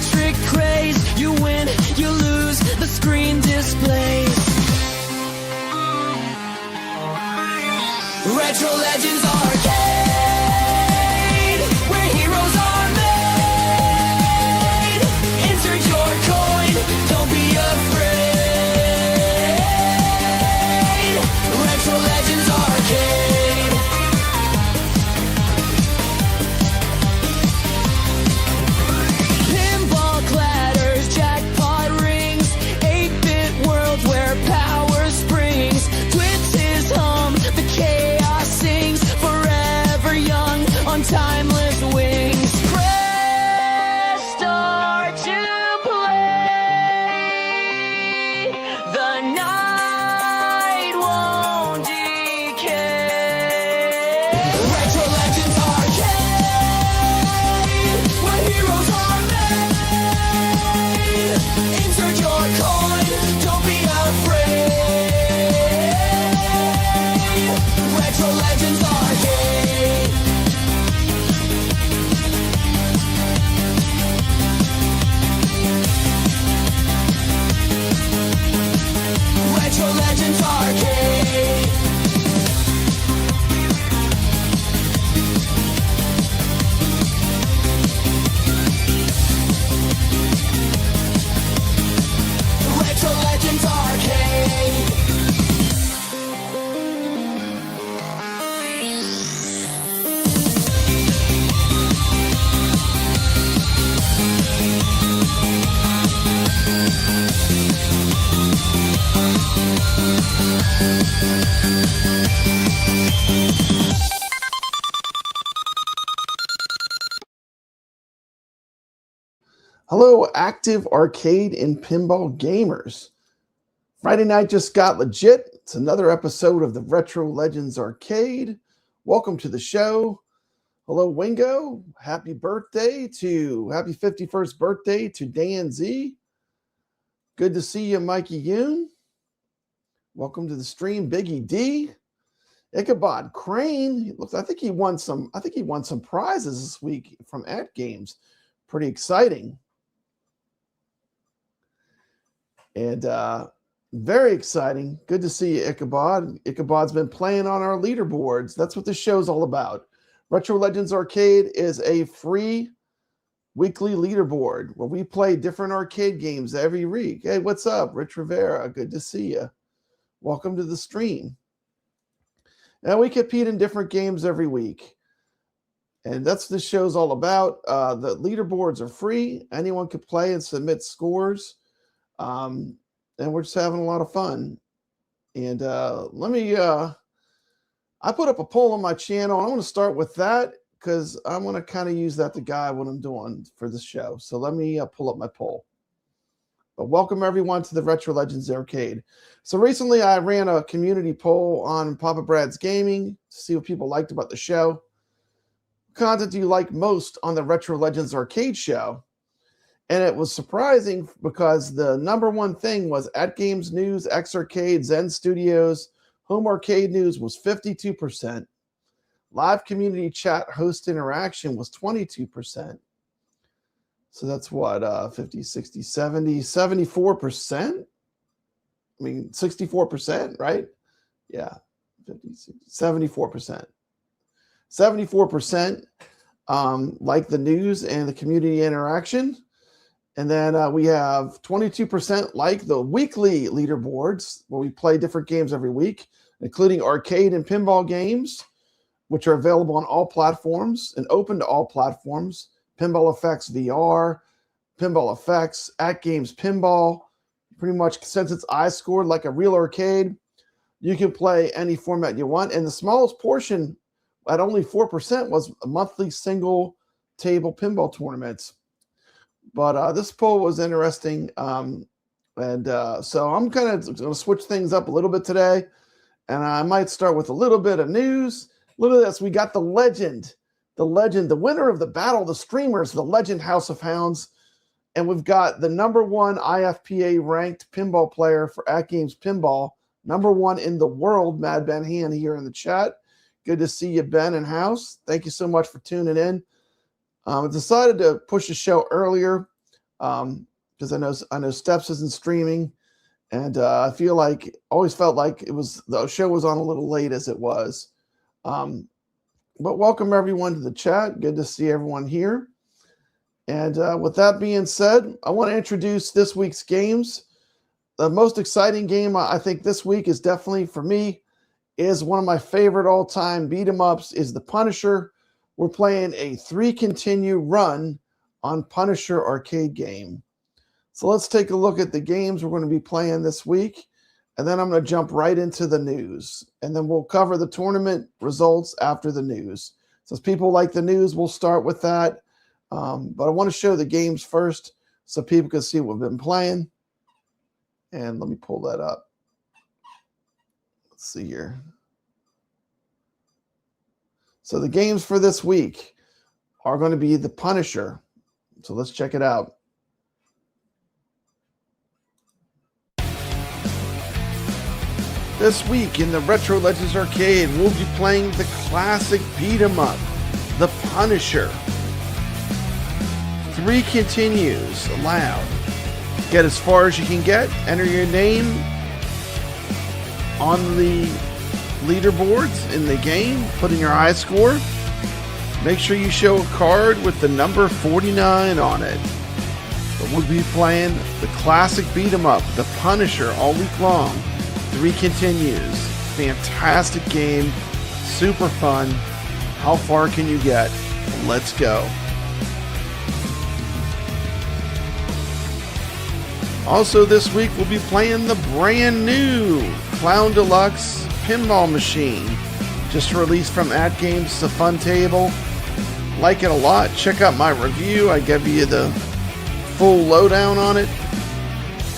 electric craze. You win, you lose, the screen displays. Retro Legends Arcade, where heroes are made. Insert your coin, don't be afraid. Retro Legends Arcade. Pinball clatters, jackpot rings, 8-bit world where power springs. Twits his hum, the chaos sings, forever young on timeless wings. Press start to play. The night won't decay. Retro Legends Arcade, where heroes are made. Insert your coin, don't be afraid. Retro Legends Arcade. Retro Legends Arcade. Retro Legends Arcade. Hello, active arcade and pinball gamers. Friday night just got legit. It's another episode of the Retro Legends Arcade. Welcome to the show. Hello, Wingo. Happy 51st birthday to Dan Z. Good to see you, Mikey Yoon. Welcome to the stream, Biggie D. Ichabod Crane. I think he won some prizes this week from AtGames. Pretty exciting. And very exciting. Good to see you, Ichabod. Ichabod's been playing on our leaderboards. That's what this show's all about. Retro Legends Arcade is a free weekly leaderboard where we play different arcade games every week. Hey, what's up, Rich Rivera? Good to see you. Welcome to the stream. Now, we compete in different games every week. And that's what this show's all about. The leaderboards are free. Anyone can play and submit scores. And we're just having a lot of fun. And I put up a poll on my channel. I want to start with that because I want to kind of use that to guide what I'm doing for the show. So let me pull up my poll. But welcome everyone to the Retro Legends Arcade. So recently I ran a community poll on Papa Brad's Gaming to see what people liked about the show. What content do you like most on the Retro Legends Arcade show? And it was surprising because the number one thing was AtGames News, X Arcade, Zen Studios, Home Arcade News was 52%. Live community chat host interaction was 22%. So that's what, 50, 60, 70, 74%? I mean, 64%, right? Yeah, 50, 60, 74%. 74% like the news and the community interaction. And then we have 22% like the weekly leaderboards where we play different games every week, including arcade and pinball games, which are available on all platforms and open to all platforms. Pinball Effects VR, Pinball Effects, AtGames Pinball. Pretty much since it's iScored like a real arcade, you can play any format you want. And the smallest portion at only 4% was a monthly single table pinball tournaments. But this poll was interesting. So I'm kind of going to switch things up a little bit today. And I might start with a little bit of news. Look at this. We got the legend, the winner of the Battle of the Streamers, the Legend House of Hounds. And we've got the number one IFPA ranked pinball player for AtGames Pinball, number one in the world, MadBenHan, here in the chat. Good to see you, Ben and House. Thank you so much for tuning in. I decided to push the show earlier because I know Steps isn't streaming, and I always felt like the show was on a little late as it was. But welcome everyone to the chat. Good to see everyone here. And with that being said, I want to introduce this week's games. The most exciting game I think this week is definitely for me is one of my favorite all-time beat 'em ups is The Punisher. We're playing a 3 continue run on Punisher arcade game. So let's take a look at the games we're going to be playing this week, and then I'm going to jump right into the news, and then we'll cover the tournament results after the news. So if people like the news, we'll start with that. But I want to show the games first so people can see what we've been playing. And let me pull that up. Let's see here. So the games for this week are going to be The Punisher. So let's check it out. This week in the Retro Legends Arcade, we'll be playing the classic beat 'em up, The Punisher. 3 continues allowed. Get as far as you can get. Enter your name on the leaderboards in the game. Put in your iScored. Make sure you show a card with the number 49 on it. But we'll be playing the classic beat 'em up, The Punisher, all week long. 3 continues. Fantastic game. Super fun. How far can you get? Let's go. Also this week we'll be playing the brand new Clown Deluxe pinball machine. Just released from AtGames. It's a fun table. Like it a lot. Check out my review. I give you the full lowdown on it.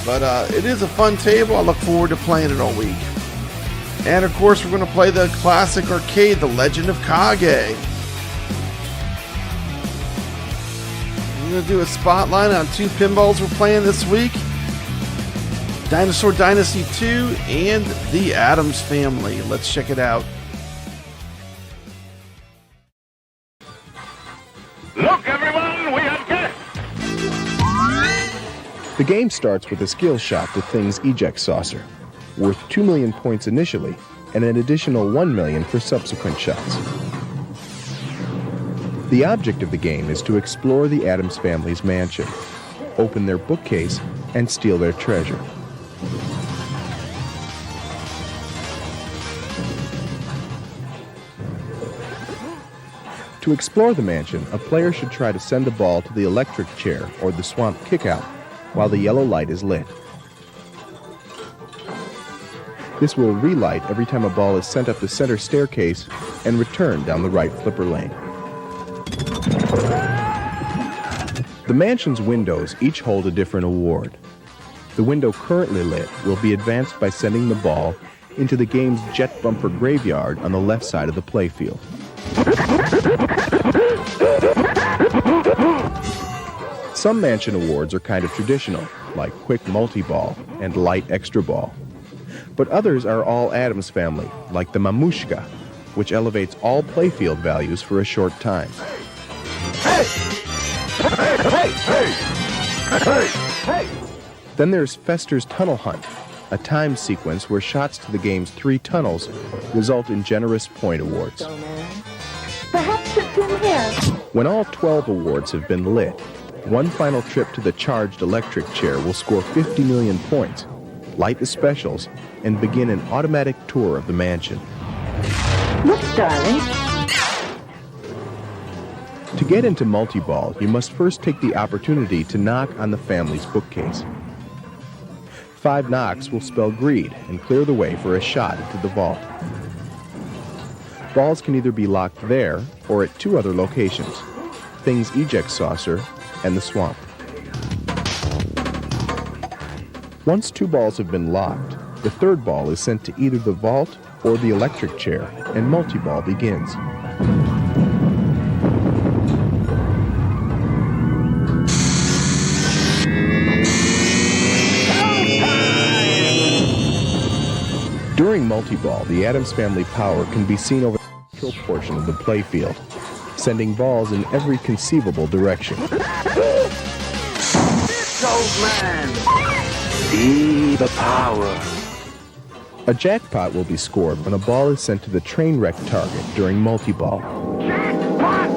But it is a fun table. I look forward to playing it all week. And of course we're going to play the classic arcade, The Legend of Kage. I'm going to do a spotlight on 2 pinballs we're playing this week. Dinosaur Dynasty 2 and the Addams Family. Let's check it out. Look, everyone, we have guests! The game starts with a skill shot to Thing's eject saucer, worth 2 million points initially, and an additional 1 million for subsequent shots. The object of the game is to explore the Addams family's mansion, open their bookcase, and steal their treasure. To explore the mansion, a player should try to send a ball to the electric chair or the swamp kickout while the yellow light is lit. This will relight every time a ball is sent up the center staircase and returned down the right flipper lane. The mansion's windows each hold a different award. The window currently lit will be advanced by sending the ball into the game's jet bumper graveyard on the left side of the playfield. Some mansion awards are kind of traditional, like quick multi-ball and light extra ball. But others are all Addams Family, like the Mamushka, which elevates all playfield values for a short time. Hey! Hey! Hey! Hey! Hey! Hey! Then there's Fester's Tunnel Hunt, a time sequence where shots to the game's 3 tunnels result in generous point awards. Perhaps it's in here. When all 12 awards have been lit, one final trip to the charged electric chair will score 50 million points, light the specials, and begin an automatic tour of the mansion. Look, darling. To get into multi-ball, you must first take the opportunity to knock on the family's bookcase. 5 knocks will spell greed and clear the way for a shot into the vault. Balls can either be locked there or at 2 other locations, Thing's eject saucer and the swamp. Once 2 balls have been locked, the 3rd ball is sent to either the vault or the electric chair, and multi-ball begins. During multi-ball, the Addams Family power can be seen over the central portion of the playfield, sending balls in every conceivable direction. old man. See the power. A jackpot will be scored when a ball is sent to the train wreck target during multi-ball. Jackpot!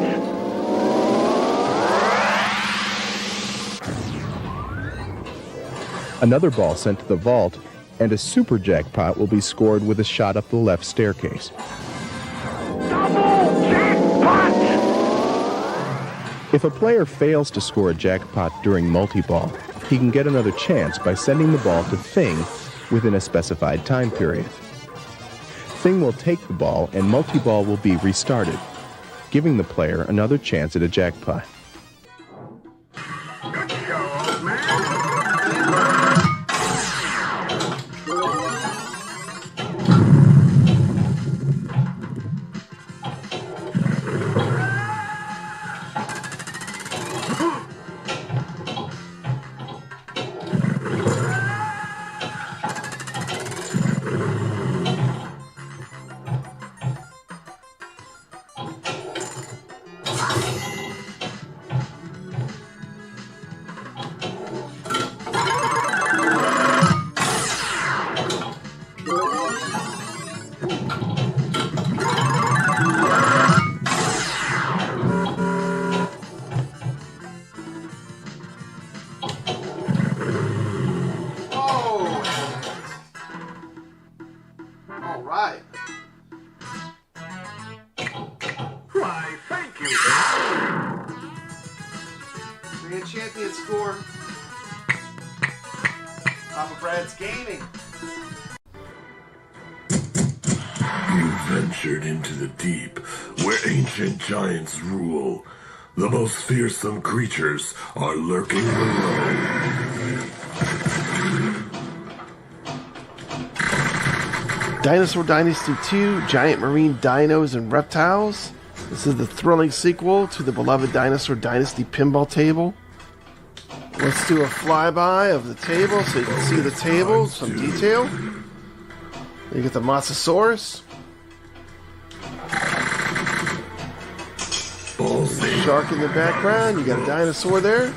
Another ball sent to the vault, and a super jackpot will be scored with a shot up the left staircase. Double jackpot! If a player fails to score a jackpot during multi-ball, he can get another chance by sending the ball to Thing within a specified time period. Thing will take the ball and multi-ball will be restarted, giving the player another chance at a jackpot. Good show, old man. All right. Why, thank you. Grand champion score. Papa Brad's Gaming. You ventured into the deep, where ancient giants rule. The most fearsome creatures are lurking below. Dinosaur Dynasty 2, Giant Marine Dinos and Reptiles. This is the thrilling sequel to the beloved Dinosaur Dynasty pinball table. Let's do a flyby of the table so you can see the table, some detail. You get the Mosasaurus. Shark in the background, you got a dinosaur there.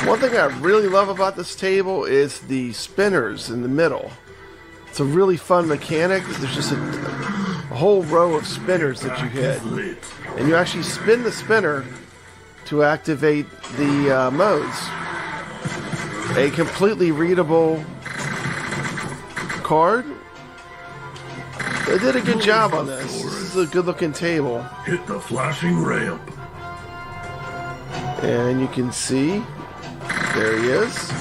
One thing I really love about this table is the spinners in the middle. It's a really fun mechanic. There's just a whole row of spinners that you hit. And you actually spin the spinner to activate the modes. A completely readable card. They did a good job on this. This is a good looking table. Hit the flashing ramp. And you can see, there he is.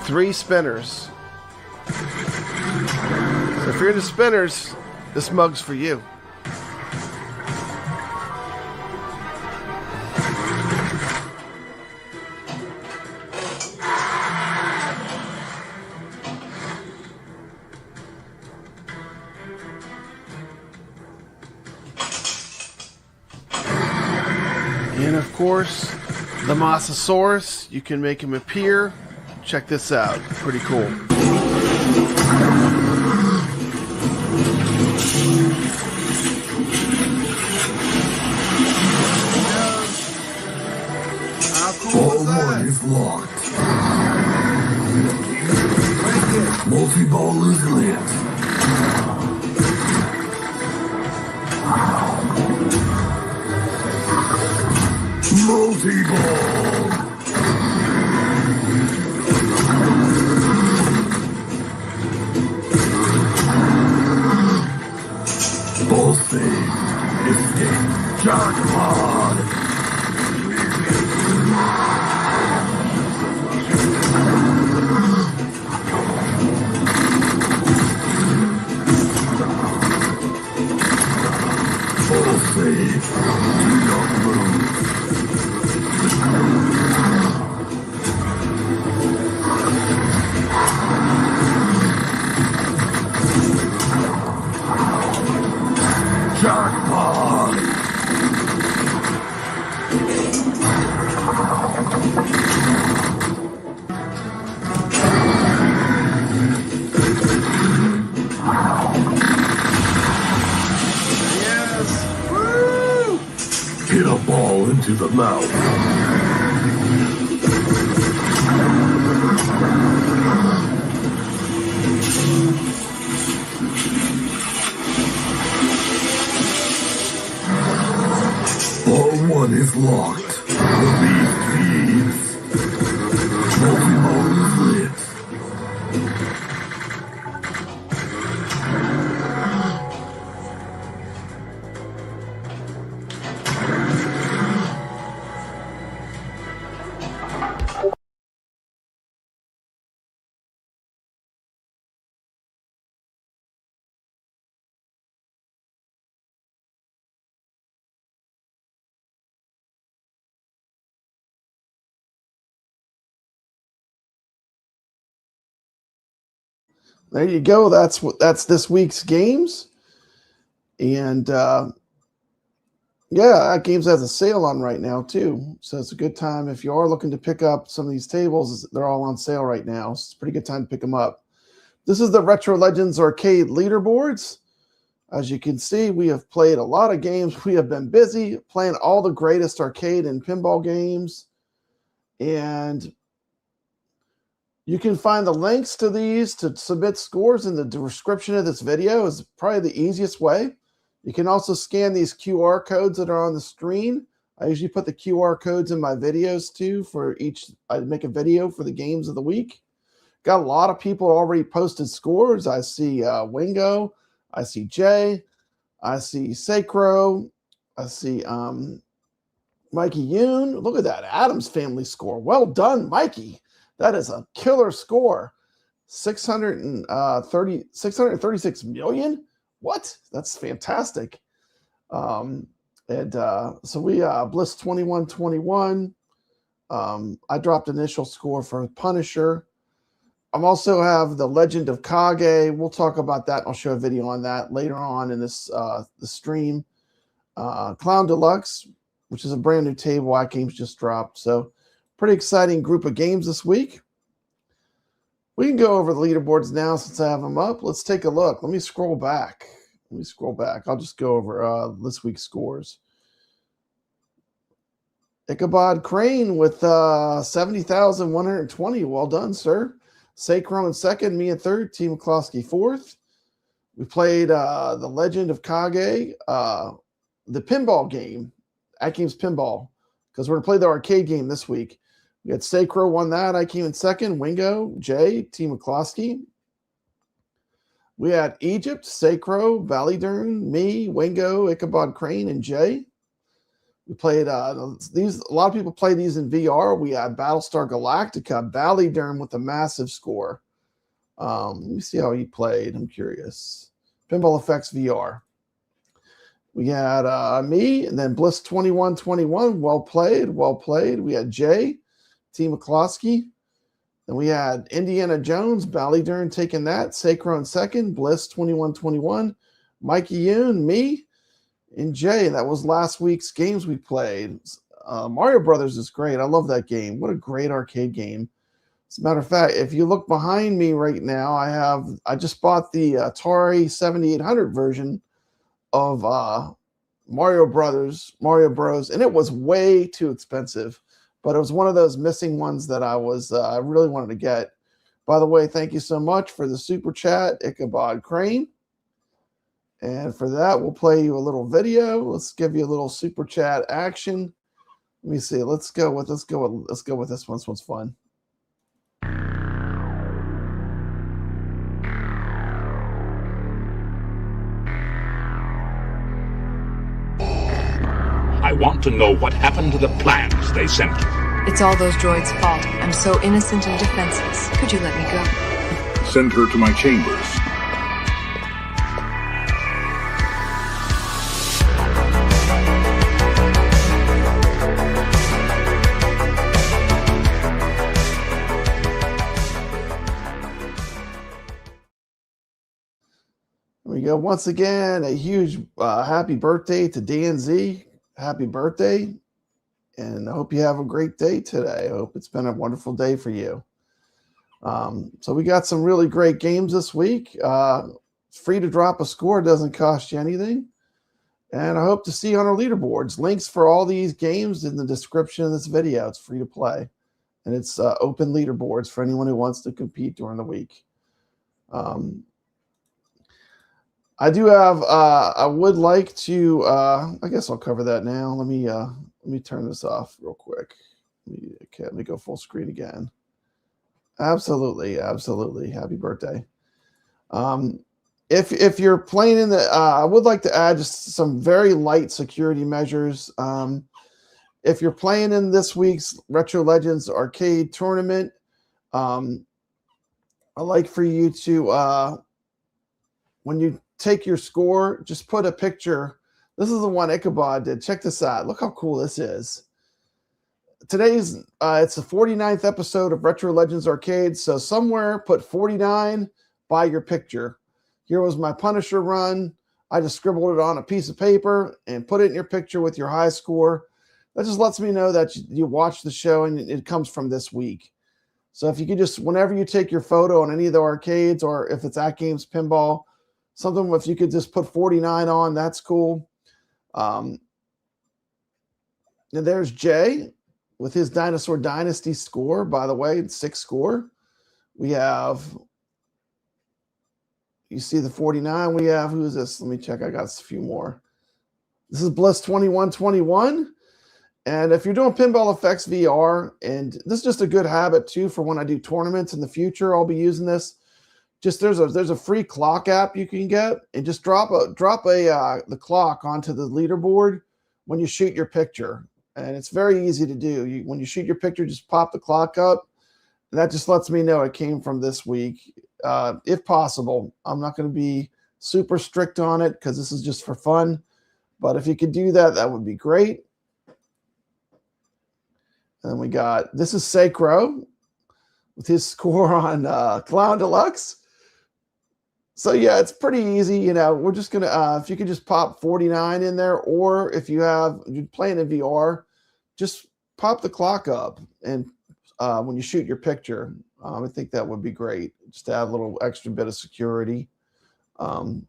3 spinners. So if you're into spinners, this mug's for you. And of course, the Mosasaurus, you can make him appear. Check this out, pretty cool. How cool Ball is that? 1 is locked. Multi-ball is lit. Multi-ball. Ball save. Escape. Jackpot. Ball save. Do not move. Jackpot! Yes! Woo! Hit a ball into the mouth. Ball 1 is locked. Release thieves. Multi-ball is lit. There you go. That's this week's games. And yeah, AtGames has a sale on right now too. So it's a good time if you are looking to pick up some of these tables. They're all on sale right now. So it's a pretty good time to pick them up. This is the Retro Legends Arcade Leaderboards. As you can see, we have played a lot of games. We have been busy playing all the greatest arcade and pinball games. And you can find the links to these to submit scores in the description of this video. Is probably the easiest way. You can also scan these QR codes that are on the screen. I usually put the QR codes in my videos too for each. I make a video for the games of the week. Got a lot of people already posted scores. I see Wingo. I see Jay. I see Sacro. I see Mikey Yoon. Look at that Addams Family score. Well done, Mikey. That is a killer score. 636 million? What? That's fantastic. So we Bliss 2121. I dropped initial score for Punisher. I also have the Legend of Kage. We'll talk about that. I'll show a video on that later on in this the stream. Clown Deluxe, which is a brand new table AtGames just dropped. So pretty exciting group of games this week. We can go over the leaderboards now since I have them up. Let's take a look. Let me scroll back. I'll just go over this week's scores. Ichabod Crane with 70,120. Well done, sir. Sacro in second, me in third, Team McCloskey fourth. We played the Legend of Kage, the pinball game, AtGames Pinball, because we're going to play the arcade game this week. We had Sacro won that. I came in second. Wingo, Jay, Team McCloskey. We had Egypt, Sacro, Valydern, me, Wingo, Ichabod Crane, and Jay. We played these. A lot of people play these in VR. We had Battlestar Galactica, Valydern with a massive score. Let me see how he played. I'm curious. Pinball Effects VR. We had me, and then Bliss 2121. Well played. We had Jay, Team McCloskey. Then we had Indiana Jones, Valydern taking that. Sacro in second. Bliss 2121. Mikey Yoon, me, and Jay. That was last week's games we played. Mario Brothers is great. I love that game. What a great arcade game. As a matter of fact, if you look behind me right now, I just bought the Atari 7800 version of Mario Bros, and it was way too expensive. But it was one of those missing ones that I really wanted to get. By the way, thank you so much for the super chat, Ichabod Crane. And for that, we'll play you a little video. Let's give you a little super chat action. Let me see. Let's go with this one. This one's fun. I want to know what happened to the plans they sent you. It's all those droids' fault. I'm so innocent and defenseless. Could you let me go? Send her to my chambers. There we go. Once again, a huge happy birthday to Dan Z. Happy birthday. And I hope you have a great day today. I hope it's been a wonderful day for you. So we got some really great games this week. It's free to drop a score. It doesn't cost you anything. And I hope to see you on our leaderboards. Links for all these games in the description of this video. It's free to play. And it's open leaderboards for anyone who wants to compete during the week. I do have, I would like to, I guess I'll cover that now. Let me turn this off real quick. Let me go full screen again. Absolutely. Absolutely. Happy birthday. If you're playing in the, I would like to add just some very light security measures. If you're playing in this week's Retro Legends Arcade Tournament, I'd like for you to, when you take your score, just put a picture. This is the one Ichabod did. Check this out. Look how cool this is. Today's, it's the 49th episode of Retro Legends Arcade. So somewhere put 49 by your picture. Here was my Punisher run. I just scribbled it on a piece of paper and put it in your picture with your high score. That just lets me know that you watched the show and it comes from this week. So if you could just, whenever you take your photo on any of the arcades, or if it's AtGames Pinball, something, if you could just put 49 on, that's cool. And there's Jay with his Dinosaur Dynasty score, by the way, 6 score. We have, you see the 49. We have, who is this? Let me check. I got a few more. This is Bliss 2121. And if you're doing Pinball Effects VR, and this is just a good habit too for when I do tournaments in the future, I'll be using this. Just there's a free clock app you can get, and just drop the clock onto the leaderboard when you shoot your picture, and it's very easy to do. When you shoot your picture, just pop the clock up, and that just lets me know it came from this week. If possible, I'm not going to be super strict on it because this is just for fun, but if you could do that, that would be great. And then we got, this is Sacro with his score on Clown Deluxe. So yeah, it's pretty easy. You know, we're just gonna if you could just pop 49 in there, or if you're playing in VR, just pop the clock up, and when you shoot your picture, I think that would be great. Just to add a little extra bit of security. And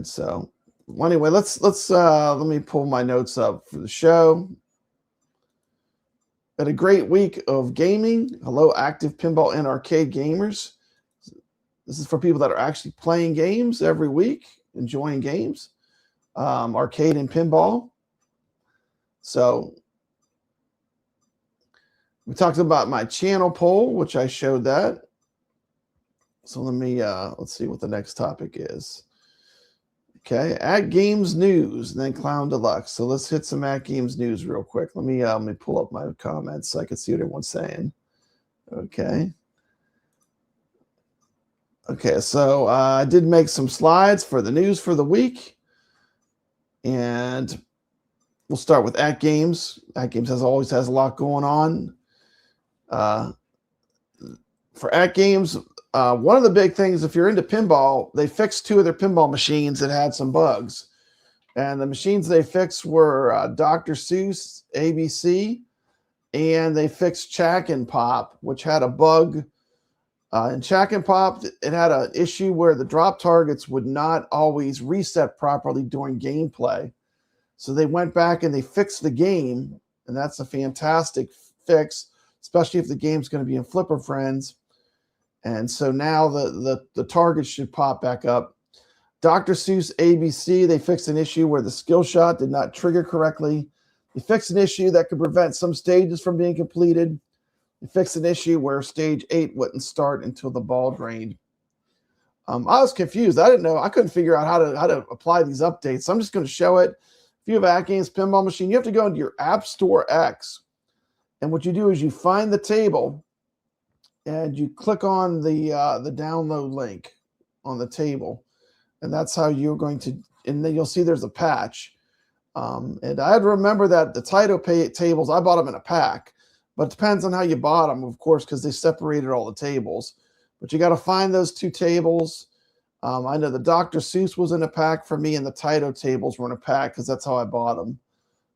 so, well, anyway, let's let me pull my notes up for the show. Had a great week of gaming. Hello, active pinball and arcade gamers. This is for people that are actually playing games every week, enjoying games, arcade and pinball. So we talked about my channel poll, which I showed that. So let me, let's see what the next topic is. Okay, AtGames News, and then Clown Deluxe. So let's hit some AtGames News real quick. Let me pull up my comments so I can see what everyone's saying. Okay. Okay, so I did make some slides for the news for the week. And we'll start with AtGames. AtGames always has a lot going on. For AtGames, one of the big things, if you're into pinball, they fixed 2 of their pinball machines that had some bugs. And the machines they fixed were Dr. Seuss, ABC, and they fixed Chack and Pop, which had a bug. In Chack and Pop, it had an issue where the drop targets would not always reset properly during gameplay. So they went back and they fixed the game, and that's a fantastic fix, especially if the game's going to be in Flipper Friends. And so now the targets should pop back up. Dr. Seuss ABC, they fixed an issue where the skill shot did not trigger correctly. They fixed an issue that could prevent some stages from being completed. They fixed an issue where stage 8 wouldn't start until the ball drained. I was confused. I didn't know. I couldn't figure out how to apply these updates. So I'm just going to show it. If you have an AtGames Pinball machine, you have to go into your App Store X. And what you do is you find the table and you click on the download link on the table. And that's how you're going to, and then you'll see there's a patch. And I had to remember that the Taito tables, I bought them in a pack. But it depends on how you bought them, of course, because they separated all the tables. But you got to find those 2 tables. I know the Dr. Seuss was in a pack for me, and the Taito tables were in a pack because that's how I bought them.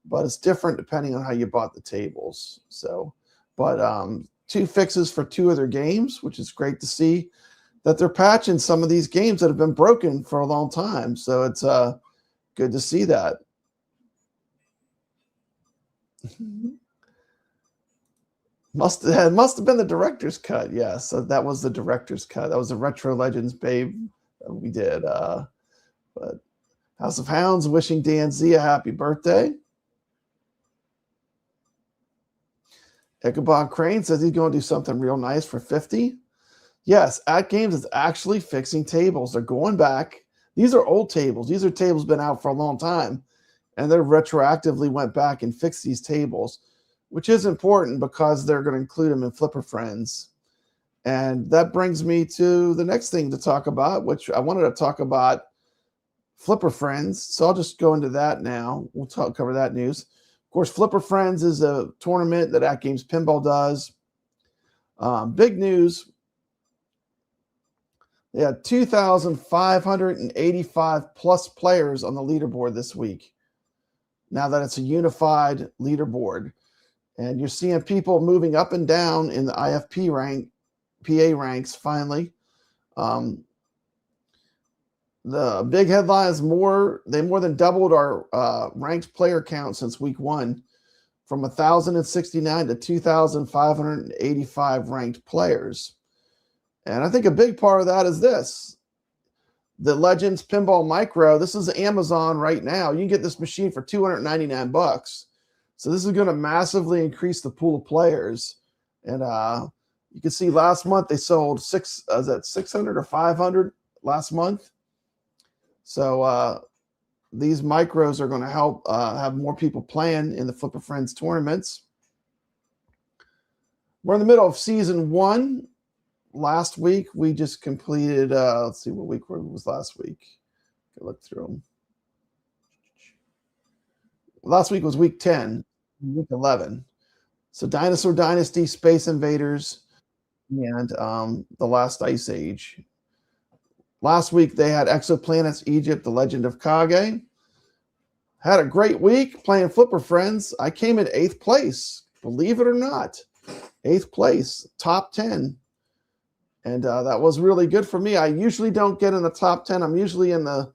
But it's different depending on how you bought the tables. So, but 2 fixes for 2 of their games, which is great to see that they're patching some of these games that have been broken for a long time. So it's Good to see that. Must have been the director's cut. Yes, so that was the director's cut. That was the Retro Legends Babe that we did. But House of Hounds wishing Dan Z a happy birthday. Ichabod Crane says he's going to do something real nice for 50. Yes, AtGames is actually fixing tables. They're going back. These are old tables. These are tables been out for a long time, and they retroactively went back and fixed these tables, which is important because they're going to include them in Flipper Friends. And that brings me to the next thing to talk about, which I wanted to talk about Flipper Friends. So I'll just go into that now. We'll cover that news. Of course, Flipper Friends is a tournament that AtGames Pinball does. Big news. They had 2,585 plus players on the leaderboard this week. Now that it's a unified leaderboard. And you're seeing people moving up and down in the IFP rank, PA ranks finally. The big headline is they more than doubled our ranked player count since week 1, from 1,069 to 2,585 ranked players. And I think a big part of that is this. The Legends Pinball Micro, this is Amazon right now. You can get this machine for $299. So this is going to massively increase the pool of players. And you can see last month they sold 600 or 500 last month. So these micros are going to help have more people playing in the Flipper Friends tournaments. We're in the middle of season 1. Last week we just completed, let's see what week it was last week. Look through them. Last week was week 10, week 11. So Dinosaur, Dynasty, Space Invaders, and the Last Ice Age. Last week they had Exoplanets, Egypt, The Legend of Kage. Had a great week playing Flipper Friends. I came in 8th place, believe it or not. 8th place, top 10. And that was really good for me. I usually don't get in the top 10. I'm usually in the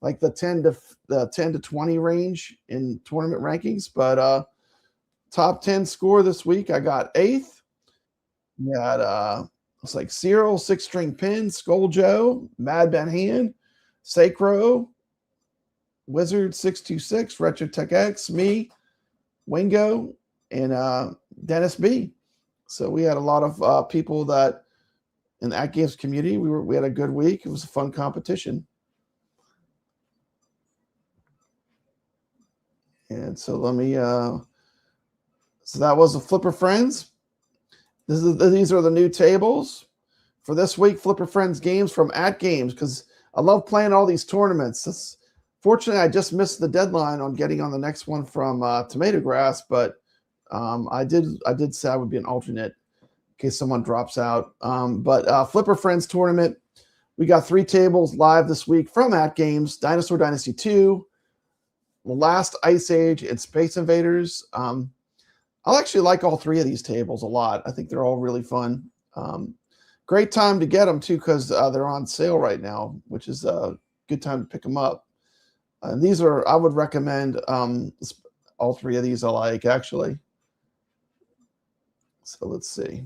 10 to 20 range in tournament rankings. But top 10 score this week, I got 8th. We had it's like Cyril, 6-string pin, Skull Joe, MadBenHan, Sacro, Wizard 626, Retro Tech X, me, Wingo, and Dennis B. So we had a lot of people that in the AtGames community. We had a good week. It was a fun competition. And so let me so that was the Flipper Friends. These are the new tables for this week. Flipper Friends games from AtGames, because I love playing all these tournaments. Fortunately, I just missed the deadline on getting on the next one from Tomato Grass, but I did say I would be an alternate in case someone drops out. But Flipper Friends tournament, we got 3 tables live this week from AtGames: Dinosaur Dynasty 2, The Last Ice Age, and Space Invaders. I actually like all 3 of these tables a lot. I think they're all really fun. Great time to get them too, because they're on sale right now, which is a good time to pick them up. And these are, I would recommend all 3 of these I like, actually. So let's see.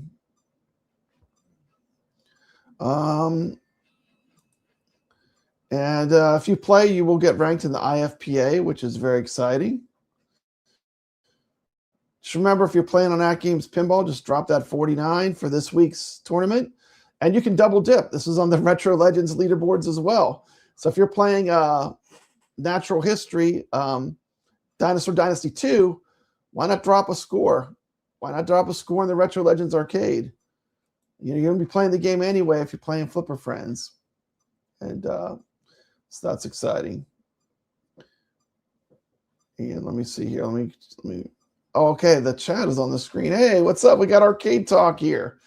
And if you play, you will get ranked in the IFPA, which is very exciting. Just remember, if you're playing on AtGames Pinball, just drop that 49 for this week's tournament. And you can double dip. This is on the Retro Legends leaderboards as well. So if you're playing Natural History, Dinosaur Dynasty 2, why not drop a score? Why not drop a score in the Retro Legends arcade? You're going to be playing the game anyway if you're playing Flipper Friends. And so that's exciting. And let me see here. Let me. Oh, okay, the chat is on the screen. Hey, what's up? We got Arcade Talk here.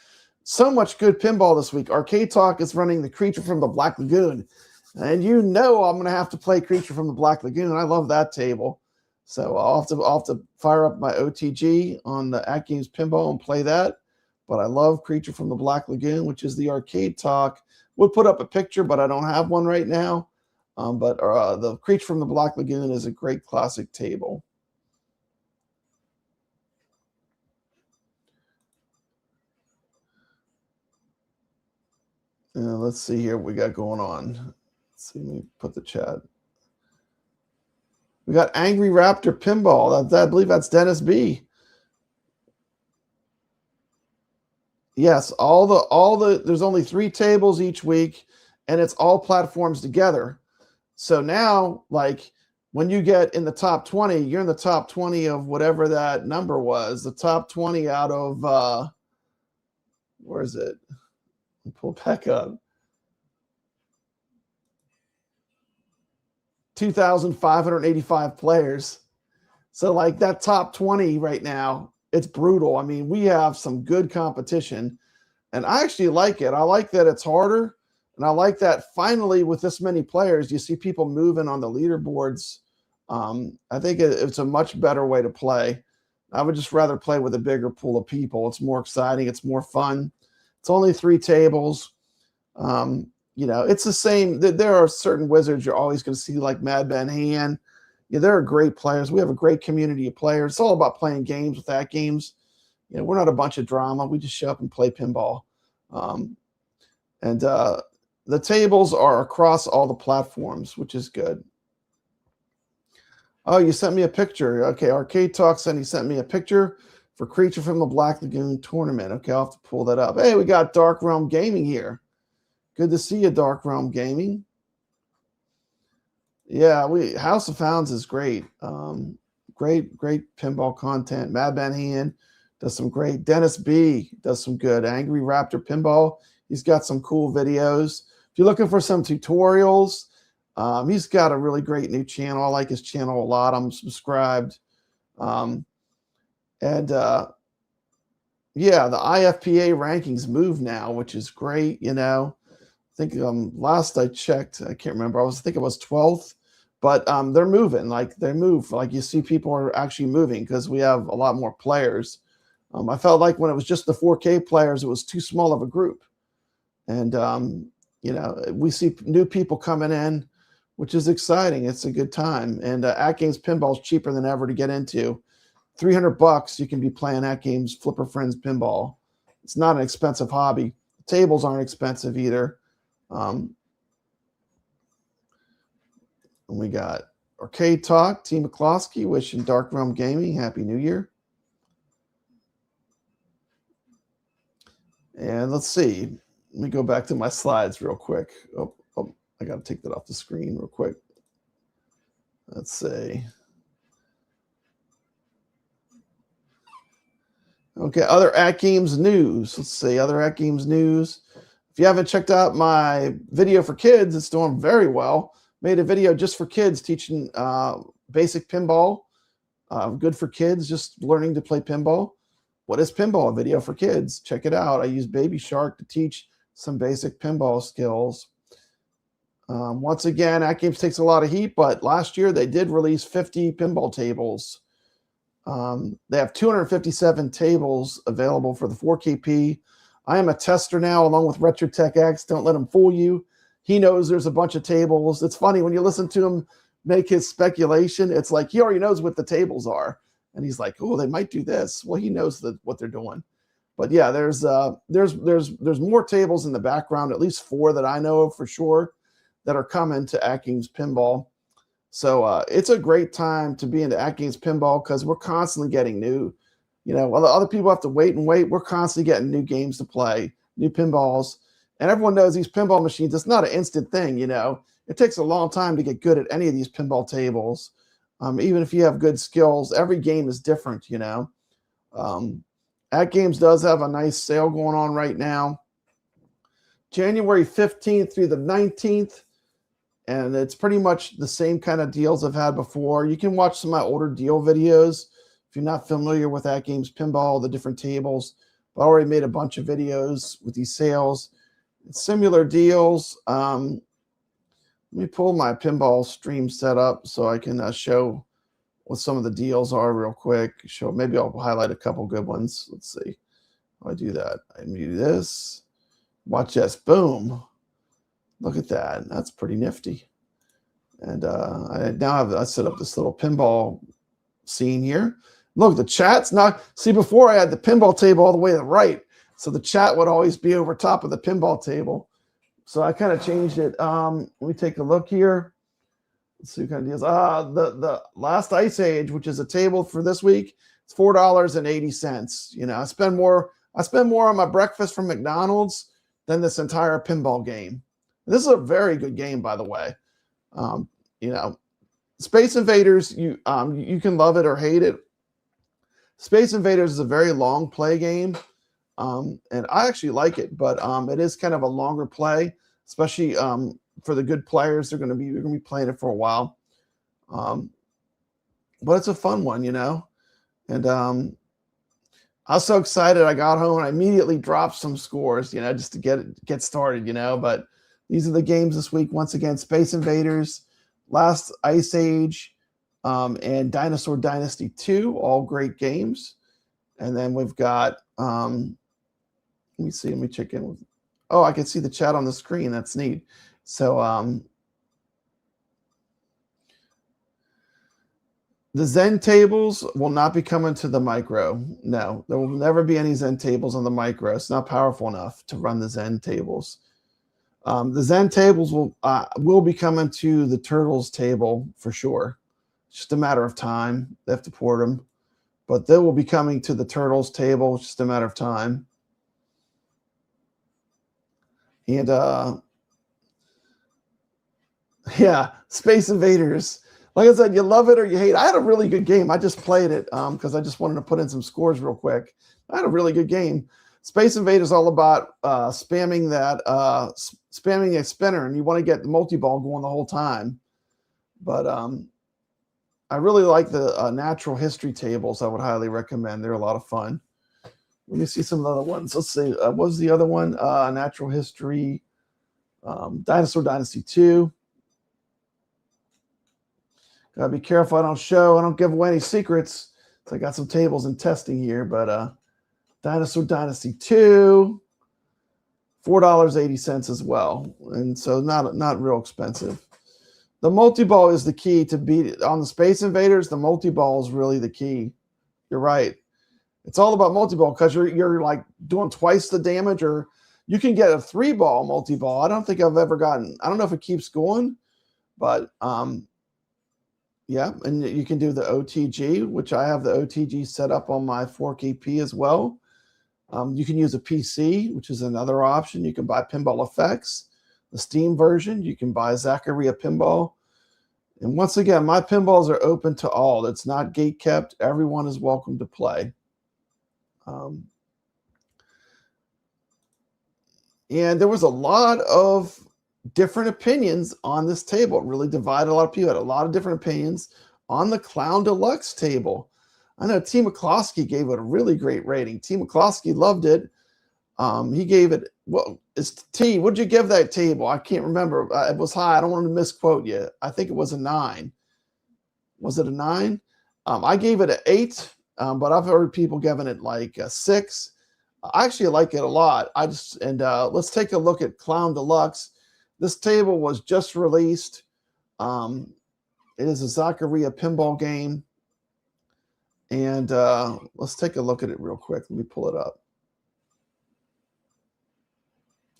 So much good pinball this week. Arcade Talk is running the Creature from the Black Lagoon. And you know I'm going to have to play Creature from the Black Lagoon. I love that table. So I'll have to fire up my OTG on the AtGames Pinball and play that. But I love Creature from the Black Lagoon, which is the Arcade Talk. We'll put up a picture, but I don't have one right now. But the Creature from the Black Lagoon is a great classic table. Let's see here what we got going on. Let's see, let me put the chat. We got Angry Raptor Pinball. I believe that's Dennis B. Yes, there's only 3 tables each week, and it's all platforms together. So now, like, when you get in the top 20, you're in the top 20 of whatever that number was. The top 20 out of where is it? Pull back up. 2,585 players. So like that top 20 right now, it's brutal. I mean, we have some good competition, and I actually like it. I like that it's harder, and I like that finally with this many players, you see people moving on the leaderboards. I think it's a much better way to play. I would just rather play with a bigger pool of people. It's more exciting. It's more fun. It's only 3 tables. It's the same. There are certain wizards you're always going to see, like MadBenHan. Yeah, there are great players. We have a great community of players. It's all about playing games with AtGames. We're not a bunch of drama. We just show up and play pinball. The tables are across all the platforms, which is good. Oh, you sent me a picture. Okay, Arcade Talk said he sent me a picture for Creature from the Black Lagoon tournament. Okay, I'll have to pull that up. Hey, we got Dark Realm Gaming here. Good to see you, Dark Realm Gaming. Yeah, House of Hounds is great. Great pinball content. MadBenHan does some great. Dennis B does some good. Angry Raptor Pinball, he's got some cool videos. If you're looking for some tutorials, he's got a really great new channel. I like his channel a lot. I'm subscribed. Yeah, the IFPA rankings move now, which is great. I think last I checked, I can't remember. I think it was 12th, but they're moving. Like they move. Like you see, people are actually moving because we have a lot more players. I felt like when it was just the 4K players, it was too small of a group, and we see new people coming in, which is exciting. It's a good time, and AtGames Pinball is cheaper than ever to get into. $300, you can be playing AtGames Flipper Friends Pinball. It's not an expensive hobby. Tables aren't expensive either. We got Arcade Talk, T. McCloskey wishing Dark Realm Gaming Happy New Year. And let's see. Let me go back to my slides real quick. Oh, I got to take that off the screen real quick. Let's see. Okay, other AtGames news. Let's see, other AtGames news. If you haven't checked out my video for kids, it's doing very well. Made a video just for kids teaching basic pinball. Good for kids, just learning to play pinball. What is pinball? A video for kids. Check it out. I use Baby Shark to teach some basic pinball skills. Once again, AtGames takes a lot of heat, but last year they did release 50 pinball tables. They have 257 tables available for the 4KP. I am a tester now along with RetroTech X. Don't let him fool you. He knows there's a bunch of tables. It's funny when you listen to him make his speculation. It's like he already knows what the tables are. And he's like, oh, they might do this. Well, he knows what they're doing. But yeah, there's more tables in the background, at least 4 that I know of for sure, that are coming to AtGames Pinball. So it's a great time to be into AtGames Pinball because we're constantly getting new. While other people have to wait and wait, we're constantly getting new games to play, new pinballs. And everyone knows these pinball machines, it's not an instant thing, It takes a long time to get good at any of these pinball tables. Even if you have good skills, every game is different, AtGames does have a nice sale going on right now. January 15th through the 19th. And it's pretty much the same kind of deals I've had before. You can watch some of my older deal videos if you're not familiar with AtGames Pinball, the different tables. I already made a bunch of videos with these sales. It's similar deals. Let me pull my pinball stream set up so I can show what some of the deals are real quick. Maybe I'll highlight a couple good ones. Let's see. How I do that. I do this. Watch this. Boom. Look at that. That's pretty nifty. And I now have I set up this little pinball scene here. Look, the chat's not. See, before I had the pinball table all the way to the right, so the chat would always be over top of the pinball table. So I kind of changed it. Let me take a look here. Let's see what kind of deals. The last Ice Age, which is a table for this week, it's $4.80. You know, I spend more on my breakfast from McDonald's than this entire pinball game. This is a very good game, by the way. You know, Space Invaders, you can love it or hate it. Space Invaders is a very long play game, and I actually like it, but it is kind of a longer play, especially for the good players. They're gonna be playing it for a while, but it's a fun one, you know. And I was so excited. I got home and I immediately dropped some scores, you know, just to get started, you know. But these are the games this week. Once again, Space Invaders, Last Ice Age, and Dinosaur Dynasty 2, all great games. And then we've got, let me see, let me check in. Oh, I can see the chat on the screen. That's neat. So the Zen tables will not be coming to the micro. No, there will never be any Zen tables on the micro. It's not powerful enough to run the Zen tables. The Zen tables will be coming to the Turtles table for sure. It's just a matter of time. They have to port them. But they will be coming to the Turtles table. It's just a matter of time. And yeah, Space Invaders. Like I said, you love it or you hate it. I had a really good game. I just played it because I just wanted to put in some scores real quick. I had a really good game. Space Invaders is all about spamming a spinner, and you want to get the multi-ball going the whole time. But I really like the natural history tables. I would highly recommend. They're a lot of fun. Let me see some of the other ones. Let's see. What was the other one? Natural history, Dinosaur Dynasty 2. Gotta be careful I don't give away any secrets. So I got some tables in testing here, but Dinosaur Dynasty 2, $4.80 as well. And so not real expensive. The multi-ball is the key to beat it. On the Space Invaders, the multi-ball is really the key. You're right. It's all about multi-ball because you're like doing twice the damage, or you can get a 3-ball multi-ball. I don't think I've ever gotten, I don't know if it keeps going, but yeah, and you can do the OTG, which I have the OTG set up on my 4KP as well. You can use a PC, which is another option. You can buy Pinball Effects, the Steam version. You can buy Zaccaria Pinball. And once again, my pinballs are open to all. It's not gate kept. Everyone is welcome to play. And there was a lot of different opinions on this table. It really divided a lot of people. Had a lot of different opinions on the Clown Deluxe table. I know T. McCloskey gave it a really great rating. T. McCloskey loved it. He gave it, well, it's T. What'd you give that table? I can't remember. It was high. I don't want to misquote you. I think it was a 9. Was it a 9? I gave it an 8, but I've heard people giving it like a 6. I actually like it a lot. Let's take a look at Clown Deluxe. This table was just released. It is a Zaccaria pinball game. And let's take a look at it real quick. Let me pull it up.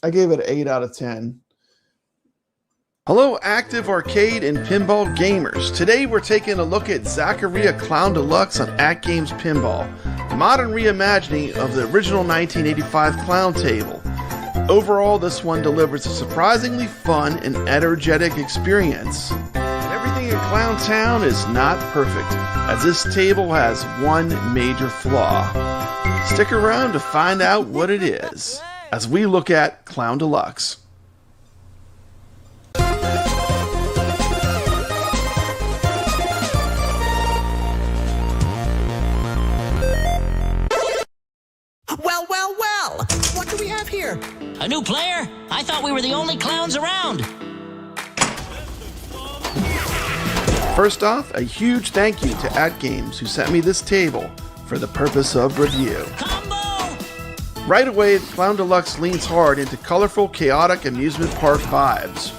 I gave it an 8 out of 10. Hello, active arcade and pinball gamers. Today we're taking a look at Zaccaria Clown Deluxe on AtGames Pinball, a modern reimagining of the original 1985 clown table. Overall, this one delivers a surprisingly fun and energetic experience. And everything in Clown Town is not perfect, as this table has one major flaw. Stick around to find out what it is, as we look at Clown Deluxe. Well, what do we have here? A new player? I thought we were the only clowns around. First off, a huge thank you to AtGames, who sent me this table for the purpose of review. Combo! Right away, Clown Deluxe leans hard into colorful, chaotic amusement park vibes.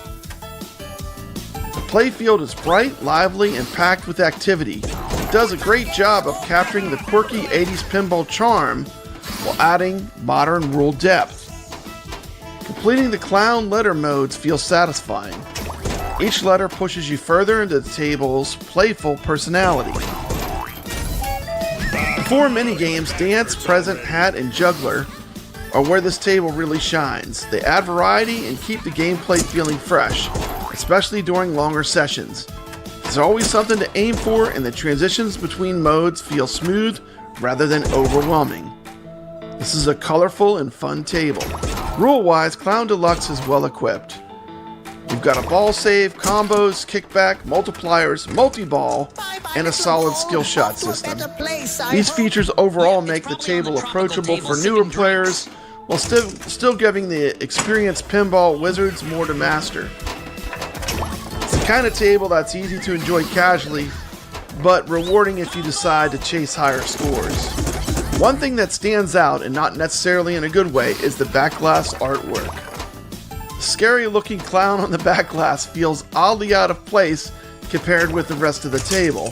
The playfield is bright, lively, and packed with activity. It does a great job of capturing the quirky 80s pinball charm while adding modern rule depth. Completing the clown letter modes feels satisfying. Each letter pushes you further into the table's playful personality. The 4 minigames, Dance, Present, Hat, and Juggler, are where this table really shines. They add variety and keep the gameplay feeling fresh, especially during longer sessions. There's always something to aim for, and the transitions between modes feel smooth rather than overwhelming. This is a colorful and fun table. Rule-wise, Clown Deluxe is well equipped. You've got a ball save, combos, kickback, multipliers, multi-ball, and a solid skill shot system. These features overall make the table approachable for newer players, while still giving the experienced pinball wizards more to master. It's the kind of table that's easy to enjoy casually, but rewarding if you decide to chase higher scores. One thing that stands out, and not necessarily in a good way, is the backglass artwork. The scary looking clown on the backglass feels oddly out of place compared with the rest of the table.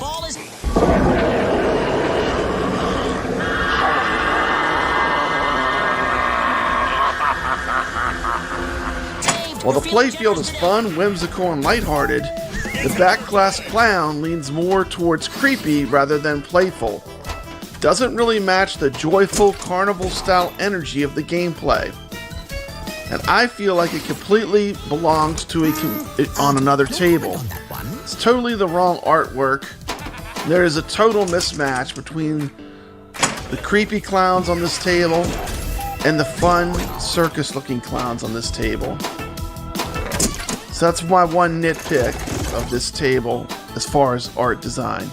While the playfield is fun, whimsical, and lighthearted, the backglass clown leans more towards creepy rather than playful. Doesn't really match the joyful carnival-style energy of the gameplay. And I feel like it completely belongs to on another table. It's totally the wrong artwork. There is a total mismatch between the creepy clowns on this table and the fun circus-looking clowns on this table. So that's my one nitpick of this table as far as art design.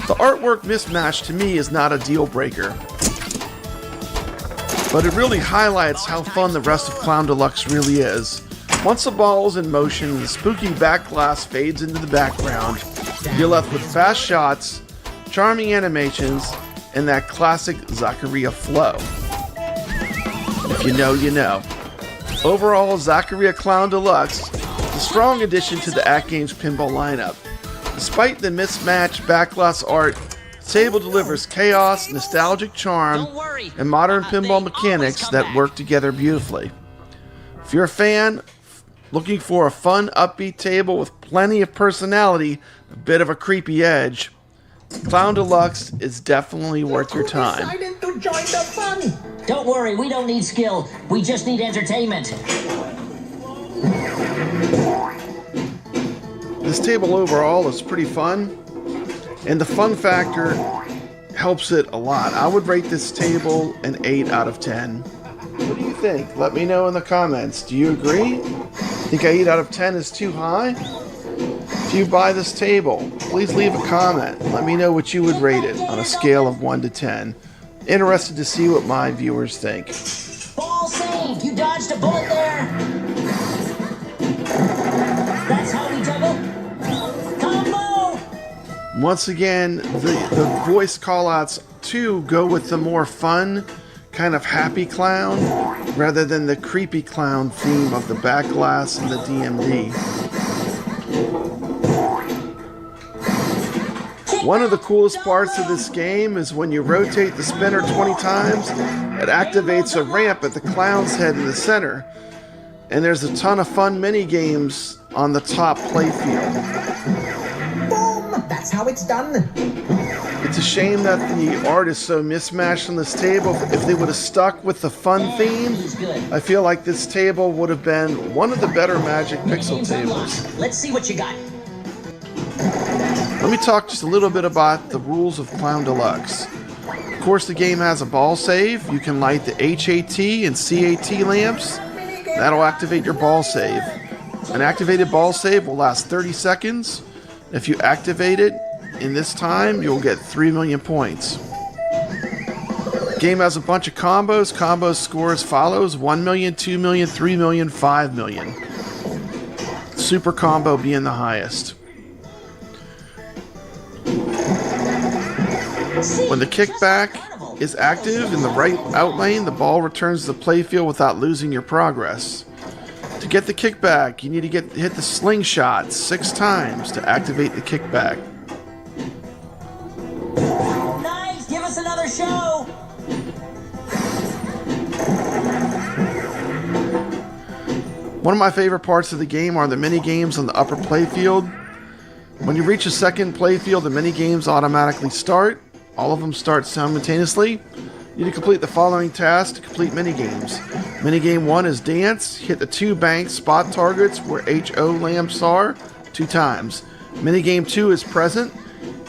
The artwork mismatch to me is not a deal breaker, but it really highlights how fun the rest of Clown Deluxe really is. Once the ball is in motion and the spooky backglass fades into the background, you're left with fast shots, charming animations, and that classic Zaccaria flow. If you know, you know. Overall, Zaccaria Clown Deluxe is a strong addition to the AtGames Pinball lineup. Despite the mismatched backglass art, the table delivers chaos, nostalgic charm, and modern pinball mechanics that work together beautifully. If you're a fan looking for a fun, upbeat table with plenty of personality, a bit of a creepy edge, Clown Deluxe is definitely worth your time. Don't worry, we don't need skill. We just need entertainment. This table overall is pretty fun, and the fun factor helps it a lot. I would rate this table an 8 out of 10. What do you think? Let me know in the comments. Do you agree? Think 8 out of 10 is too high? If you buy this table, please leave a comment. Let me know what you would rate it on a scale of 1 to 10. Interested to see what my viewers think. Ball saved! You dodged a bullet there! That's how we juggle! Combo! Once again, the voice callouts too go with the more fun, kind of happy clown, rather than the creepy clown theme of the backglass and the DMD. One of the coolest parts of this game is when you rotate the spinner 20 times, it activates a ramp at the clown's head in the center. And there's a ton of fun mini games on the top playfield. Boom! That's how it's done. It's a shame that the art is so mismatched on this table. If they would have stuck with the fun theme, I feel like this table would have been one of the better Magic Pixel tables. Let's see what you got. Let me talk just a little bit about the rules of Clown Deluxe. Of course, the game has a ball save. You can light the HAT and CAT lamps. That'll activate your ball save. An activated ball save will last 30 seconds. If you activate it in this time, you'll get 3 million points. The game has a bunch of combos. Combos score as follows: 1 million, 2 million, 3 million, 5 million. Super combo being the highest. When the kickback is active in the right out lane, the ball returns to the playfield without losing your progress. To get the kickback, you need to hit the slingshot 6 times to activate the kickback. Nice! Give us another show! One of my favorite parts of the game are the mini games on the upper playfield. When you reach a second playfield, the mini games automatically start. All of them start simultaneously. You need to complete the following tasks to complete mini games. Minigame 1 is dance. Hit the 2 bank spot targets where HO lamps are 2 times. Minigame 2 is present.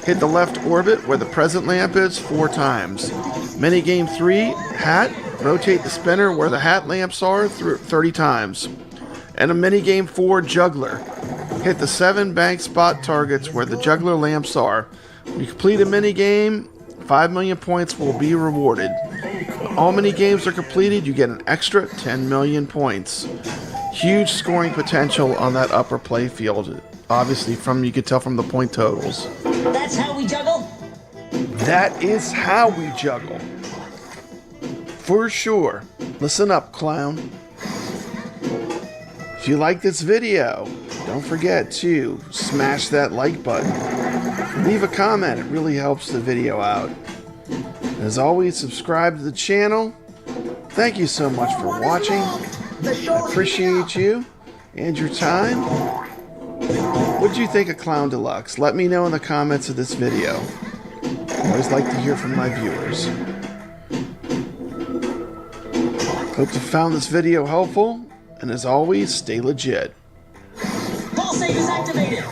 Hit the left orbit where the present lamp is 4 times. Minigame 3, hat. Rotate the spinner where the hat lamps are 30 times. And a minigame 4, juggler. Hit the 7 bank spot targets where the juggler lamps are. When you complete a minigame, 5 million points will be rewarded. When all mini games are completed, you get an extra 10 million points. Huge scoring potential on that upper play field. Obviously, you could tell from the point totals. That's how we juggle? That is how we juggle. For sure. Listen up, clown. If you like this video, don't forget to smash that like button. Leave a comment, it really helps the video out. As always, subscribe to the channel. Thank you so much for watching. I appreciate you and your time. What did you think of Clown Deluxe? Let me know in the comments of this video. I always like to hear from my viewers. Hope you found this video helpful, and as always, stay legit. Ball save is activated!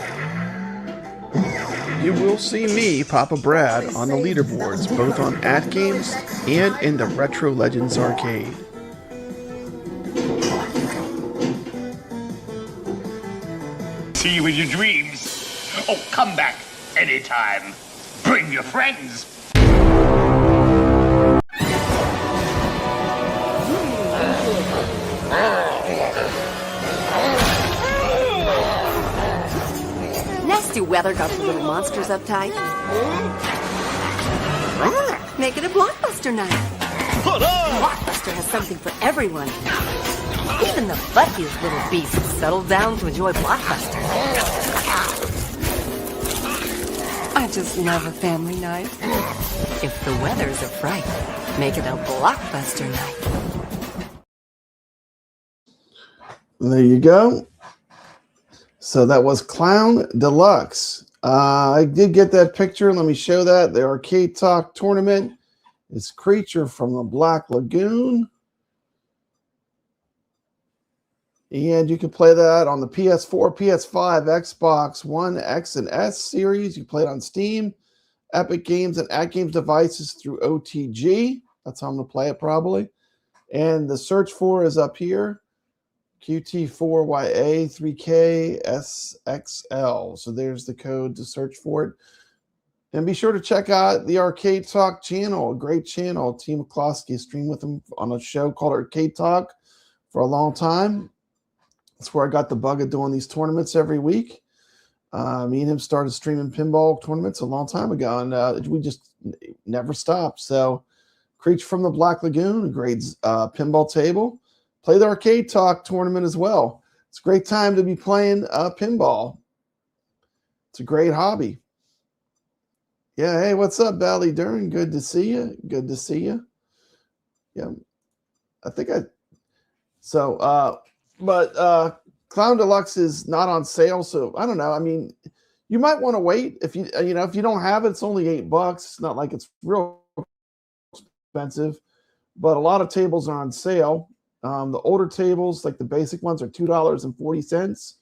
You will see me, Papa Brad, on the leaderboards, both on AtGames and in the Retro Legends Arcade. See you in your dreams. Oh, come back anytime. Bring your friends. Nasty weather got the little monsters uptight. Make it a blockbuster night. Blockbuster has something for everyone. Even the buttiest little beasts settle down to enjoy Blockbuster. I just love a family night. If the weather's a fright, make it a Blockbuster night. There you go. So that was Clown Deluxe. I did get that picture. Let me show that. The Arcade Talk tournament is Creature from the Black Lagoon. And you can play that on the PS4, PS5, Xbox One, X, and S series. You play it on Steam, Epic Games, and AtGames devices through OTG. That's how I'm going to play it probably. And the search for is up here. QT4YA3KSXL. So there's the code to search for it. And be sure to check out the Arcade Talk channel, a great channel. Team McCloskey streamed with him on a show called Arcade Talk for a long time. That's where I got the bug of doing these tournaments every week. Me and him started streaming pinball tournaments a long time ago, and we just never stopped. So Creature from the Black Lagoon, a great pinball table. Play the Arcade Talk tournament as well. It's a great time to be playing pinball. It's a great hobby. Yeah, hey, what's up, Bally Dern? Good to see you. Good to see you. Yeah, I think but Clown Deluxe is not on sale, so I don't know. I mean, you might want to wait if you don't have it. It's only $8. It's not like it's real expensive, but a lot of tables are on sale. The older tables, like the basic ones, are $2.40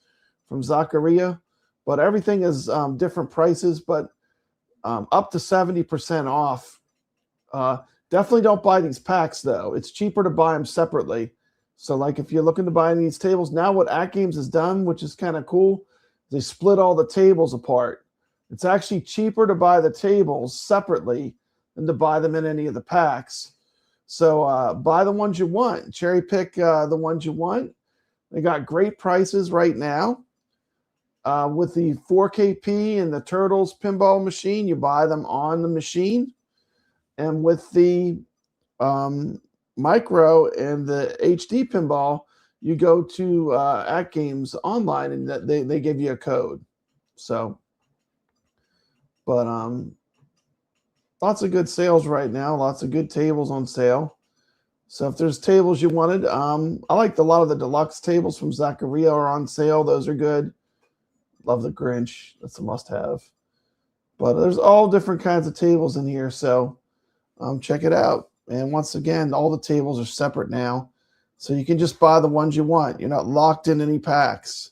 from Zaccaria, but everything is different prices, but up to 70% off. Definitely don't buy these packs, though. It's cheaper to buy them separately. So, like, if you're looking to buy these tables, now what AtGames has done, which is kind of cool, they split all the tables apart. It's actually cheaper to buy the tables separately than to buy them in any of the packs. So buy the ones you want. Cherry pick the ones you want. They got great prices right now. With the 4KP and the Turtles pinball machine, you buy them on the machine. And with the Micro and the HD pinball, you go to AtGames online and they give you a code. So, but lots of good sales right now. Lots of good tables on sale. So if there's tables you wanted, I liked a lot of the deluxe tables from Zaccaria are on sale. Those are good. Love the Grinch. That's a must-have. But there's all different kinds of tables in here, so check it out. And once again, all the tables are separate now, so you can just buy the ones you want. You're not locked in any packs.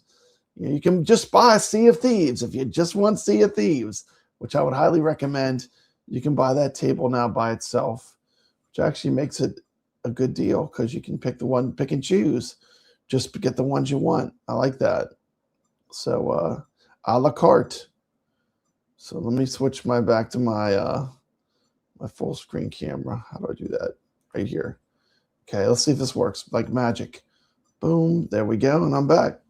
You can just buy Sea of Thieves if you just want Sea of Thieves, which I would highly recommend. You can buy that table now by itself, which actually makes it a good deal because you can pick and choose. Just get the ones you want. I like that. So a la carte. So let me switch back to my my full screen camera. How do I do that? Right here. Okay, let's see if this works like magic. Boom, there we go, and I'm back.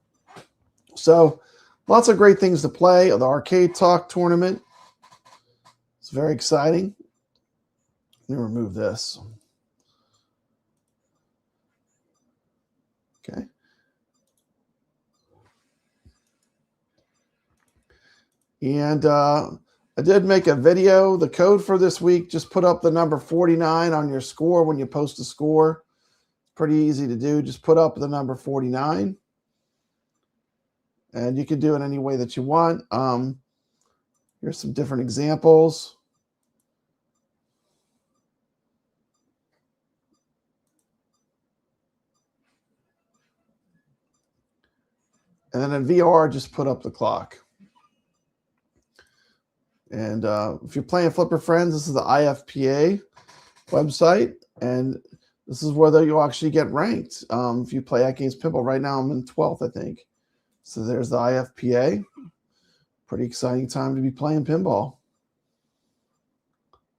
So lots of great things to play. The Arcade Talk tournament. It's very exciting. Let me remove this. Okay. And I did make a video. The code for this week, just put up the number 49 on your score when you post a score. Pretty easy to do. Just put up the number 49. And you can do it any way that you want. Here's some different examples. And then in VR, just put up the clock. And if you're playing Flipper Friends, this is the IFPA website. And this is whether you'll actually get ranked. If you play AtGames Pinball, right now I'm in 12th, I think. So there's the IFPA. Pretty exciting time to be playing pinball.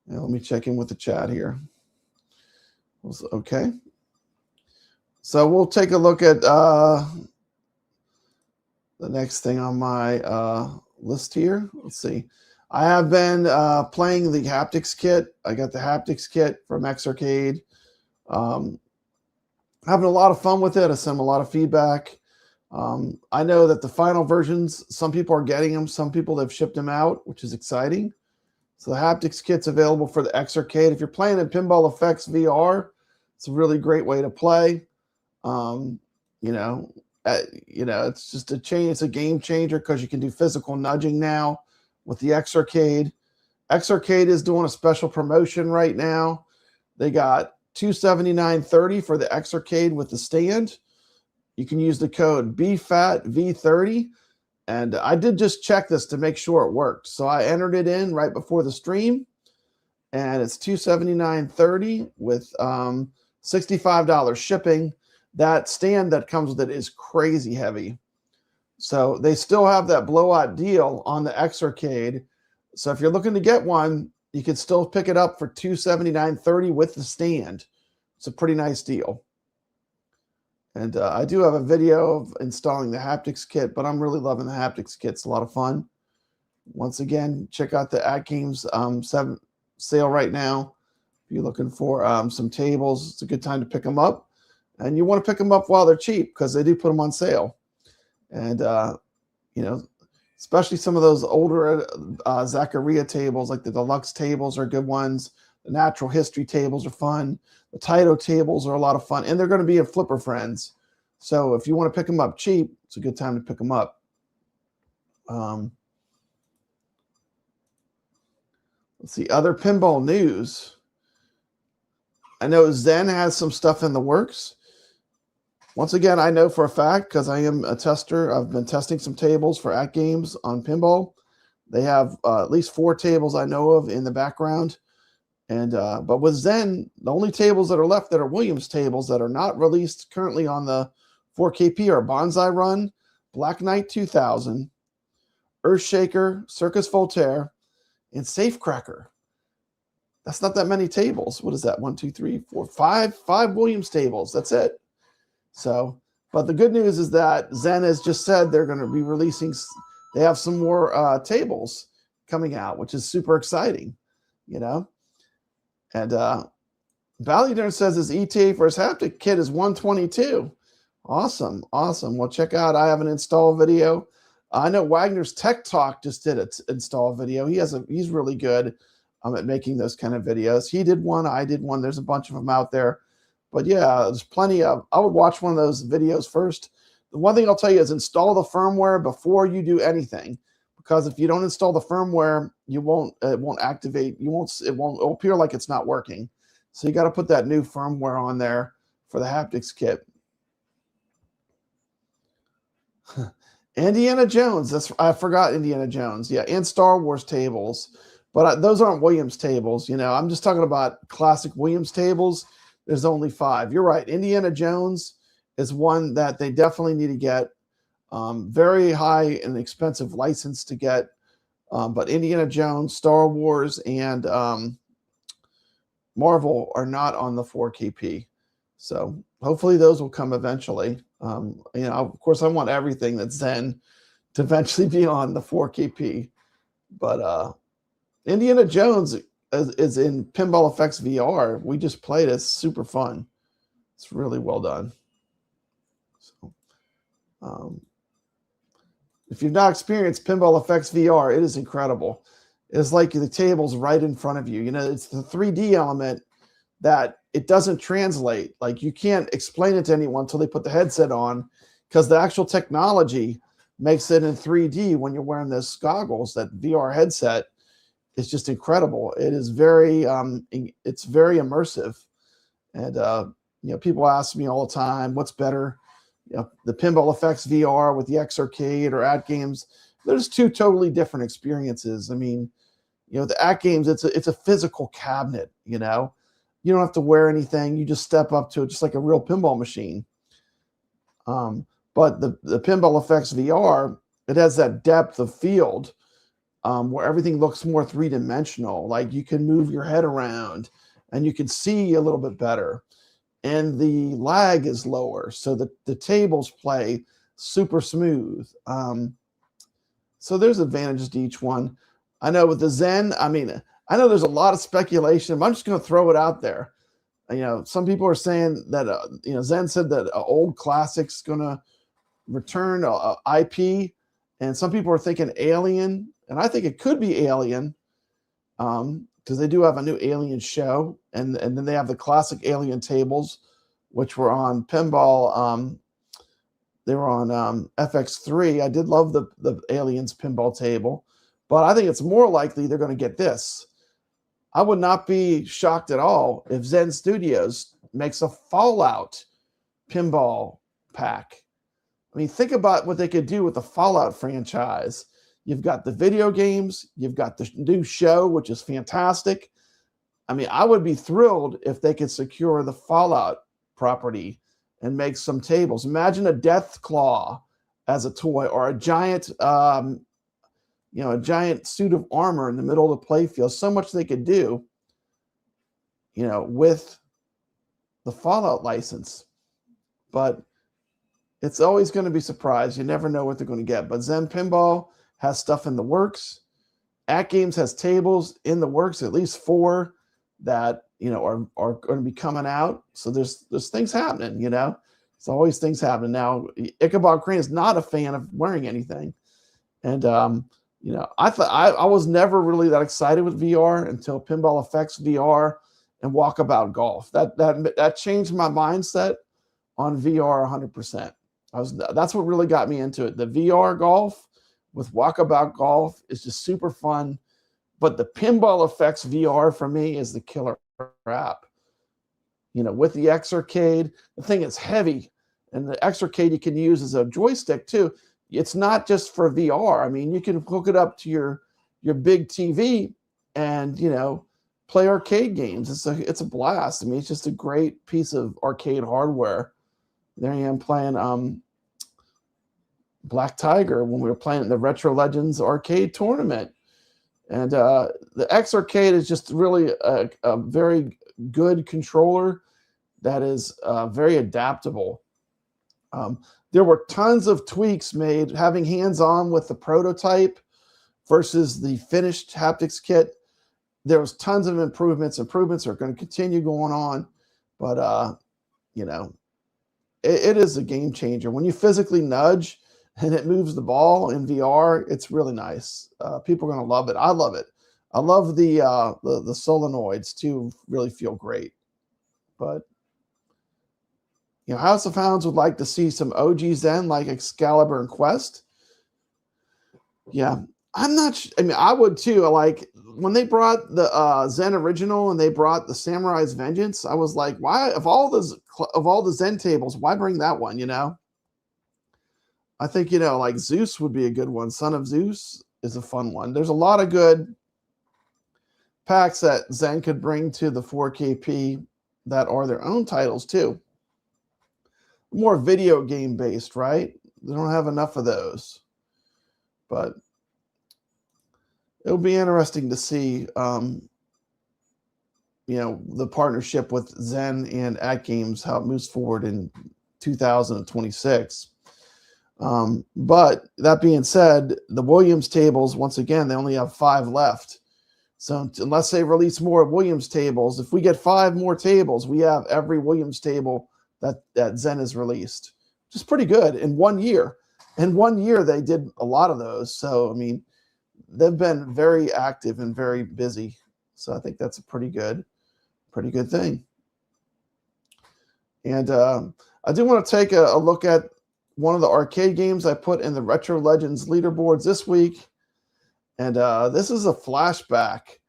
Now let me check in with the chat here. Okay. So we'll take a look at the next thing on my list here. Let's see. I have been playing the Haptics kit. I got the Haptics kit from Xarcade. Having a lot of fun with it. I sent a lot of feedback. I know that the final versions, some people are getting them. Some people have shipped them out, which is exciting. So the Haptics kit's available for the Xarcade. If you're playing in Pinball Effects VR, it's a really great way to play. It's just a change. It's a game changer because you can do physical nudging now with the Xarcade. Xarcade is doing a special promotion right now. They got $279.30 for the Xarcade with the stand. You can use the code BFATV30. And I did just check this to make sure it worked. So I entered it in right before the stream. And it's $279.30 with $65 shipping. That stand that comes with it is crazy heavy. So they still have that blowout deal on the Xarcade. So if you're looking to get one, you can still pick it up for $279.30 with the stand. It's a pretty nice deal. And I do have a video of installing the Haptics kit, but I'm really loving the Haptics kit. It's a lot of fun. Once again, check out the AtGames 7 sale right now. If you're looking for some tables, it's a good time to pick them up. And you want to pick them up while they're cheap because they do put them on sale. And, especially some of those older Zaccaria tables, like the deluxe tables are good ones. The natural history tables are fun. The Taito tables are a lot of fun. And they're going to be in Flipper Friends. So if you want to pick them up cheap, it's a good time to pick them up. Let's see, other pinball news. I know Zen has some stuff in the works. Once again, I know for a fact, because I am a tester, I've been testing some tables for AtGames on pinball. They have at least 4 tables I know of in the background. And but with Zen, the only tables that are left that are Williams tables that are not released currently on the 4KP are Bonsai Run, Black Knight 2000, Earthshaker, Circus Voltaire, and Safecracker. That's not that many tables. What is that? 1, 2, 3, 4, 5 Williams tables. That's it. So, but the good news is that Zen has just said they're going to be releasing. They have some more tables coming out, which is super exciting, And Ballydarn says his ETA for his haptic kit is 122. Awesome. Well, check out, I have an install video. I know Wagner's Tech Talk just did an install video. He's really good at making those kind of videos. He did one, I did one. There's a bunch of them out there. But yeah, there's plenty of, I would watch one of those videos first. The one thing I'll tell you is install the firmware before you do anything, because if you don't install the firmware, it won't activate. It will appear like it's not working. So you got to put that new firmware on there for the haptics kit. Indiana Jones. I forgot Indiana Jones. Yeah, and Star Wars tables. But those aren't Williams tables. I'm just talking about classic Williams tables. There's only 5. You're right. Indiana Jones is one that they definitely need to get. Very high and expensive license to get. But Indiana Jones, Star Wars, and Marvel are not on the 4KP. So hopefully those will come eventually. Of course, I want everything that's Zen to eventually be on the 4KP. But Indiana Jones is in Pinball Effects VR. We just played it. It's super fun. It's really well done. So, if you've not experienced Pinball Effects VR, it is incredible. It's like the table's right in front of you. It's the 3D element that it doesn't translate. Like, you can't explain it to anyone until they put the headset on, because the actual technology makes it in 3D when you're wearing those goggles. That VR headset is just incredible. It is it's very immersive. And people ask me all the time, what's better, the Pinball Effects VR with the X Arcade or AtGames? There's 2 totally different experiences. I mean, the AtGames, it's a physical cabinet. You don't have to wear anything. You just step up to it just like a real pinball machine. But the Pinball Effects VR, it has that depth of field where everything looks more 3-dimensional. Like, you can move your head around and you can see a little bit better. And the lag is lower, so the tables play super smooth. So there's advantages to each one. I know with the Zen, I know there's a lot of speculation, but I'm just going to throw it out there. Some people are saying that, Zen said that old classics going to return IP, and some people are thinking Alien, and I think it could be Alien, because they do have a new Alien show, and then they have the classic Alien tables, which were on Pinball. They were on FX3. I did love the Aliens pinball table, but I think it's more likely they're going to get this. I would not be shocked at all if Zen Studios makes a Fallout pinball pack. I mean, think about what they could do with the Fallout franchise. You've got the video games. You've got the new show, which is fantastic. I mean, I would be thrilled if they could secure the Fallout property and make some tables. Imagine a Death Claw as a toy, or a giant, a giant suit of armor in the middle of the playfield. So much they could do, with the Fallout license. But it's always going to be surprised. You never know what they're going to get. But Zen Pinball has stuff in the works. AtGames has tables in the works, at least 4 that are going to be coming out. So there's things happening. There's always things happening. Now, Ichabod Crane is not a fan of wearing anything, and I thought I was never really that excited with VR until Pinball Effects VR and Walkabout Golf. That changed my mindset on VR 100%. That's what really got me into it. The VR golf with Walkabout Golf is just super fun. But the Pinball Effects VR for me is the killer app. With the X Arcade, the thing is heavy, and the X Arcade you can use as a joystick too. It's not just for VR. I mean, you can hook it up to your big TV and play arcade games. It's a blast. I mean, it's just a great piece of arcade hardware. There I am playing Black Tiger when we were playing the Retro Legends arcade tournament. And the X Arcade is just really a very good controller that is very adaptable. There were tons of tweaks made, having hands-on with the prototype versus the finished haptics kit. There was tons of improvements. Improvements are going to continue going on, but it is a game changer. When you physically nudge and it moves the ball in VR, it's really nice. People are going to love it. I love it. I love the solenoids too. Really feel great. But you know, House of Hounds would like to see some OG Zen like Excalibur and Quest. Yeah, I'm not. I mean, I would too. Like when they brought the Zen original and they brought the Samurai's Vengeance, I was like, why of all the Zen tables, why bring that one? You know, I think, you know, like Zeus would be a good one. Son of Zeus is a fun one. There's a lot of good packs that Zen could bring to the 4KP that are their own titles too. More video game based, right? They don't have enough of those. But it'll be interesting to see, you know, the partnership with Zen and AtGames, how it moves forward in 2026. But that being said, the Williams tables, once again, they only have 5 left. So unless they release more Williams tables, if we get 5 more tables, we have every Williams table that Zen has released, which is pretty good in 1 year. In 1 year, they did a lot of those. So, I mean, they've been very active and very busy. So I think that's a pretty good thing. And I do want to take a look at one of the arcade games I put in the Retro Legends leaderboards this week. And this is a flashback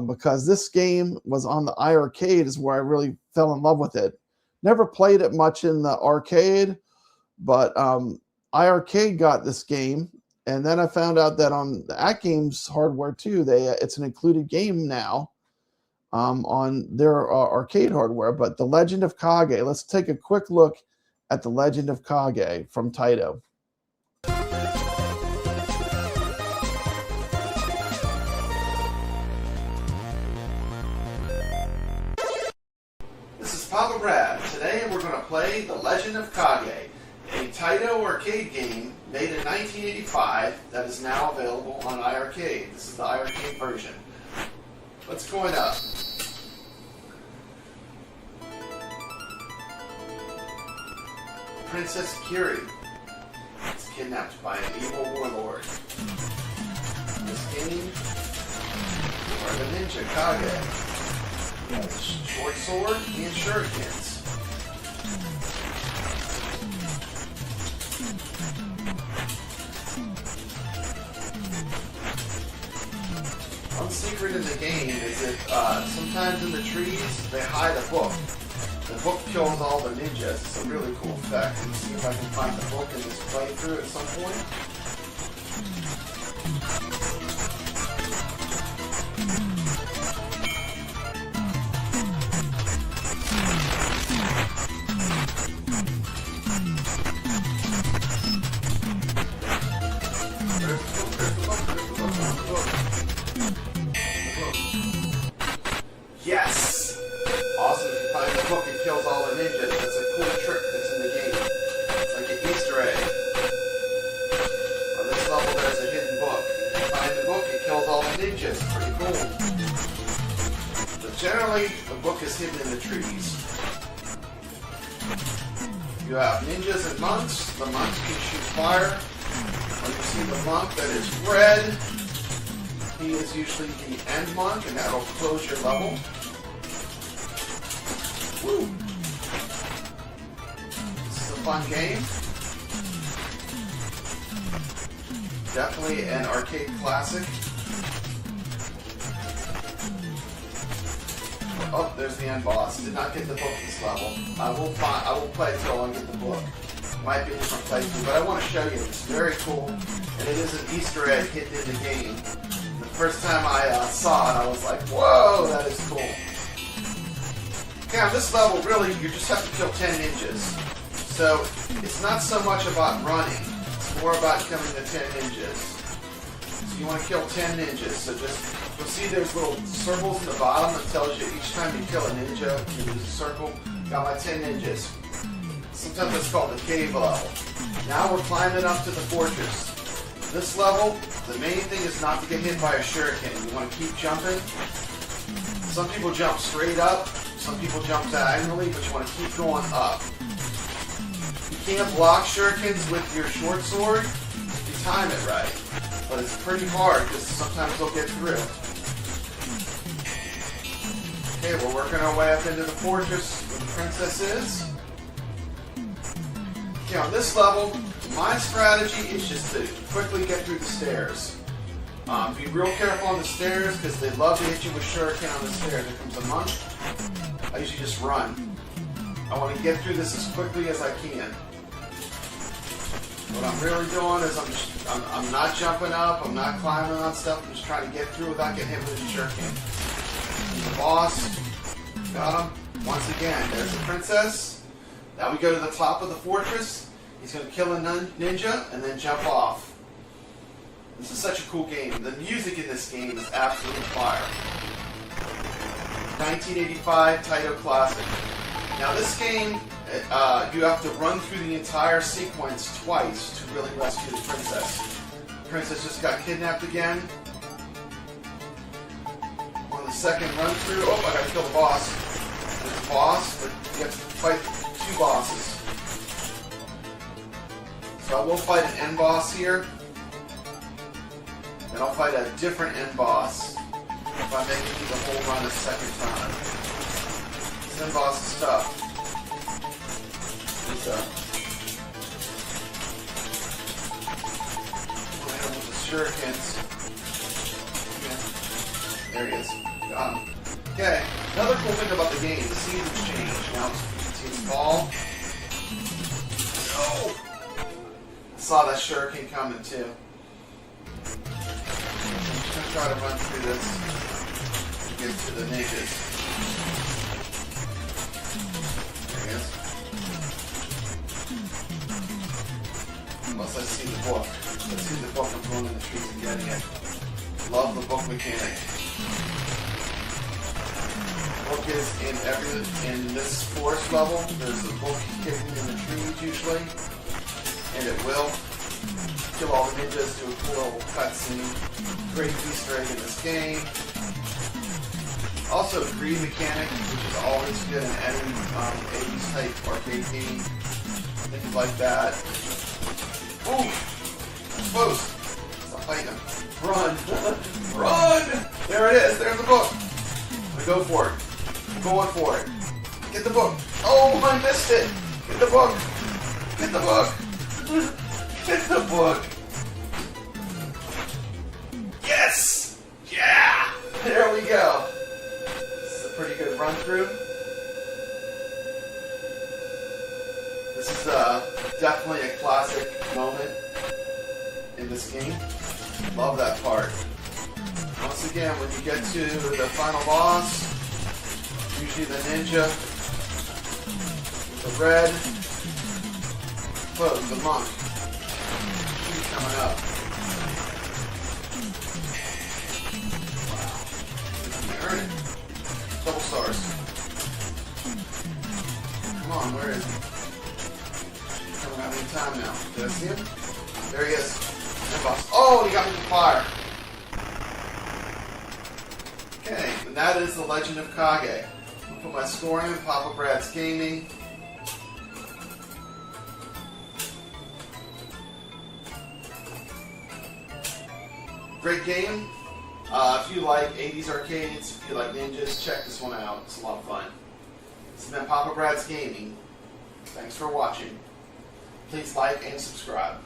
because this game was on the iArcade is where I really fell in love with it. Never played it much in the arcade, but iArcade got this game. And then I found out that on the AtGames hardware too, it's an included game now on their arcade hardware. But The Legend of Kage, let's take a quick look at The Legend of Kage from Taito. This is Papa Brad. Today we're going to play The Legend of Kage, a Taito arcade game made in 1985 that is now available on iArcade. This is the iArcade version. What's going up? Princess Kiri is kidnapped by an evil warlord. This game, or the ninja Kage, has short sword and shurikens. One secret in the game is that sometimes in the trees they hide a book. The book kills all the ninjas. It's a really cool effect. Let's see if I can find the book in this playthrough at some point. Yes! Awesome, if you find the book, it kills all the ninjas. That's a cool trick that's in the game. It's like an Easter egg. On this level, there's a hidden book. If you find the book, it kills all the ninjas. Pretty cool. But generally, the book is hidden in the trees. You have ninjas and monks. The monks can shoot fire. When you see the monk that is red, he is usually the end monk, and that'll close your level. Woo! This is a fun game. Definitely an arcade classic. Oh, there's the end boss. Did not get the book this level. I will play it till I get the book. Might be a different playthrough, but I want to show you. It's very cool, and it is an Easter egg hidden in the game. The first time I saw it, I was like, "Whoa, that is cool." Okay, on this level, really, you just have to kill 10 ninjas. So it's not so much about running; it's more about killing the 10 ninjas. So you want to kill 10 ninjas. So you'll see there's little circles in the bottom that tells you each time you kill a ninja, you lose a circle. Got my 10 ninjas. Sometimes it's called the cave level. Now we're climbing up to the fortress. This level, the main thing is not to get hit by a shuriken. You want to keep jumping. Some people jump straight up, some people jump diagonally, but you want to keep going up. can't block shurikens with your short sword, you time it right. But it's pretty hard because sometimes they'll get through. Okay, we're working our way up into the fortress where the princess is. Okay, on this level, my strategy is just to quickly get through the stairs. Be real careful on the stairs because they love to hit you with shuriken on the stairs. Here comes a monk. I usually just run. I want to get through this as quickly as I can. What I'm really doing is I'm not jumping up, I'm not climbing on stuff, I'm just trying to get through without getting hit with a shuriken. The boss, got him. Once again, there's the princess. Now we go to the top of the fortress. He's going to kill a ninja and then jump off. This is such a cool game. The music in this game is absolutely fire. 1985 Taito Classic. Now this game, you have to run through the entire sequence twice to really rescue the princess. The princess just got kidnapped again. On the second run through, oh, I gotta kill the boss. There's a boss, but you have to fight 2 bosses. So I will fight an end boss here. And I'll fight a different end boss if I make it through the whole run a second time. This end boss is tough. I'll hit him with the shurikens. Yeah. There he is. Got him. Okay, another cool thing about the game, the seasons change. Now it's fall. No! I saw that shuriken coming too. I'm just going to try to run through this to get to the ninjas. There he is. Unless I see the book. Let's see the book. I'm going in the trees and getting it. Love the book mechanic. The book is in this forest level. There's a book hidden in the trees usually. And it will kill all the ninjas, do a cool little cutscene. Great Easter egg in this game. Also, greed mechanic, which is always good in any 80s type arcade game. Things like that. Ooh! Close! Stop fighting him. Run! Run! There it is! There's the book! I go for it. I'm going for it. Get the book! Oh, I missed it! Get the book! Get the book! Get the book! Yes! Yeah! There we go. This is a pretty good run through. This is definitely a classic moment in this game. Love that part. Once again, when you get to the final boss, usually the ninja, the red, close, the monk. He's coming up. Earn it. Double stars. Come on, where is he? He's coming out any time now. Did I see him? There he is. Oh, he got me with fire. Okay, and that is The Legend of Kage. I'll put my score in, Papa Brad's Gaming. Great game. If you like 80s arcades, if you like ninjas, check this one out. It's a lot of fun. This has been Papa Brad's Gaming. Thanks for watching. Please like and subscribe.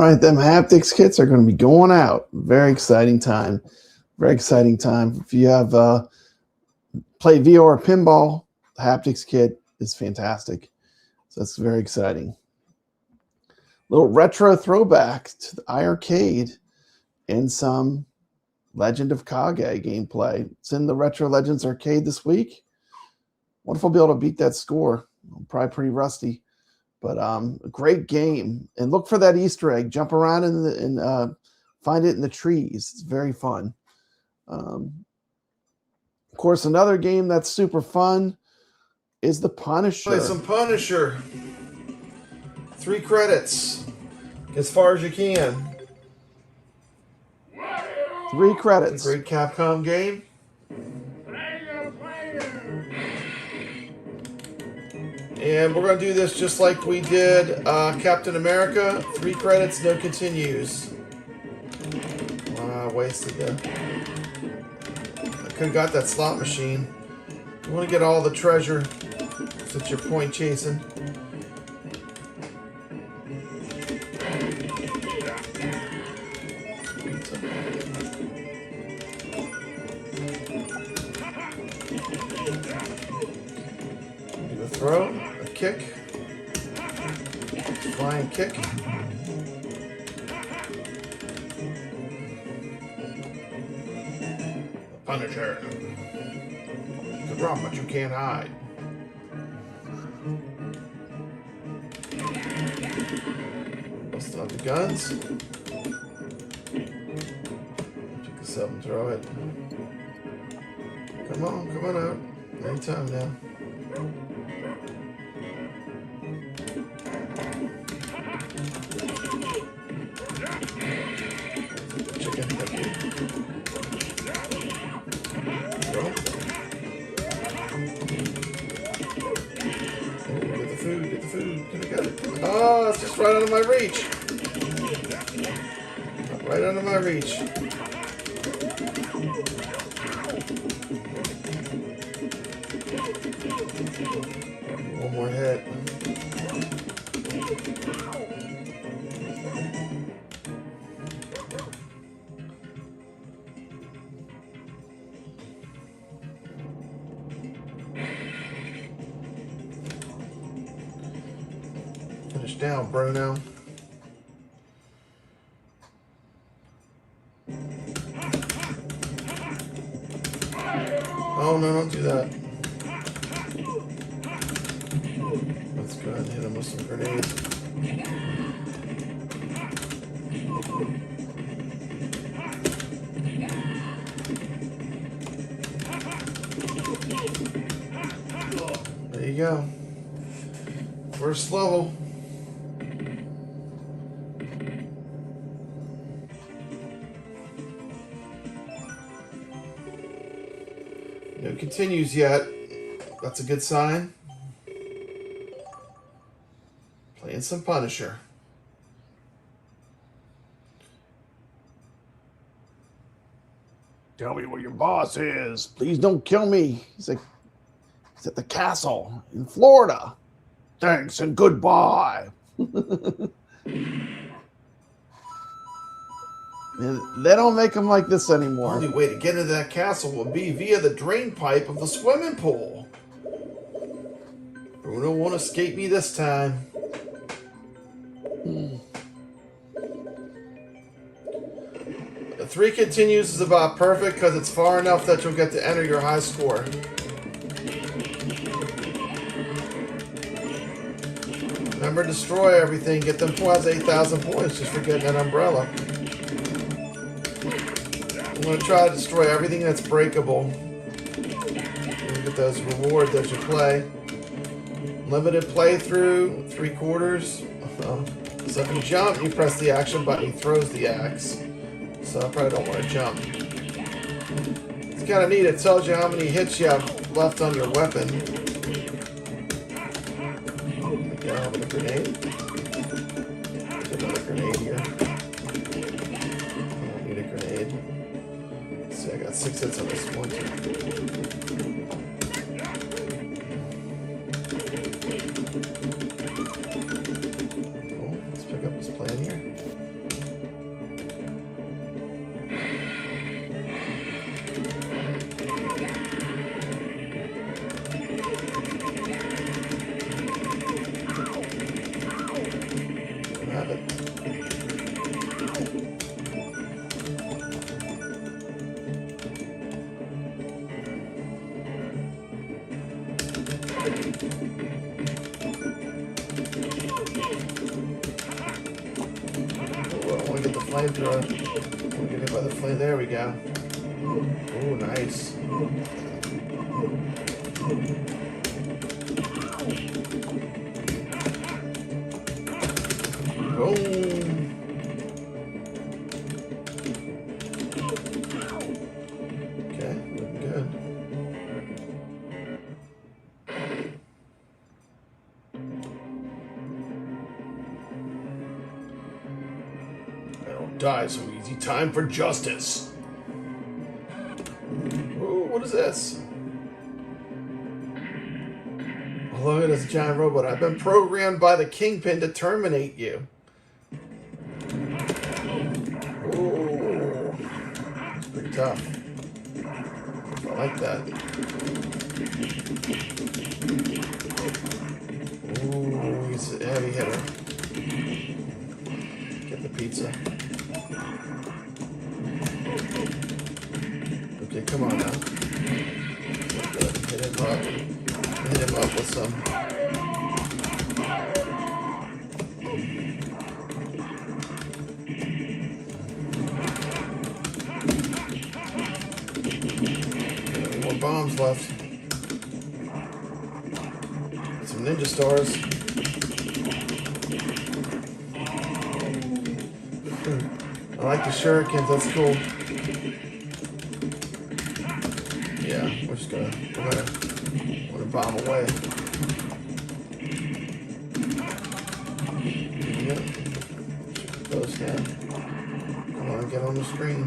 right, them haptics kits are going to be going out. Very exciting time. Very exciting time. If you have play VR pinball, the haptics kit is fantastic. So that's very exciting. Little retro throwback to the iArcade and some Legend of Kage gameplay. It's in the Retro Legends arcade this week. Wonder if I'll be able to beat that score. I'm probably pretty rusty. But a great game. And look for that Easter egg. Jump around and find it in the trees. It's very fun. Of course, another game that's super fun is The Punisher. Play some Punisher. 3 credits. As far as you can. 3 credits. Great Capcom game. And we're going to do this just like we did Captain America. 3 credits, no continues. Wasted that. I could have got that slot machine. You want to get all the treasure since you're point chasing. Do a throw, a kick, flying kick. Punisher. You can run, but you can't hide. Bust out the guns. Pick this up and throw it. Come on out. Anytime now. Chicken, thank you. Get the food. Can I get it? Oh, it's just right out of my reach. Right out of my reach. One more hit. Finish down, Bruno. Oh no, don't do that. Let's go ahead and hit him with some grenades. There you go. First level. No continues yet. That's a good sign. Playing some Punisher. Tell me where your boss is. Please don't kill me. He's at the castle in Florida. Thanks and goodbye. And they don't make them like this anymore. The only way to get into that castle will be via the drain pipe of the swimming pool. Bruno won't escape me this time. The 3 continues is about perfect because it's far enough that you'll get to enter your high score. Remember, destroy everything. Get them plus 8,000 points just for getting that umbrella. I'm going to try to destroy everything that's breakable. Get those rewards as you play. Limited playthrough, 3/4. So if you jump, you press the action button, he throws the axe. So I probably don't want to jump. It's kind of neat. It tells you how many hits you have left on your weapon. Okay, I have a grenade. There's another grenade here. I don't need a grenade. Let's see, I got 6 hits on this one. Cool. Let's pick up this plan here. Oh, I want to get the flamethrower. I want to get hit by the flame. There we go. Oh, nice. Boom. Okay, looking good. I don't die so easy. Time for justice. Ooh, what is this? Oh, look at this giant robot. I've been programmed by the Kingpin to terminate you. Ooh, it's pretty tough. I like that. Ooh, he's a heavy hitter. Get the pizza. Okay, come on now. Good. Hit him up. Hit him up with some. More bombs left. Some ninja stars. I like the shurikens, that's cool. Yeah, we're just gonna bomb away. Yep. Close now. Come on, get on the screen.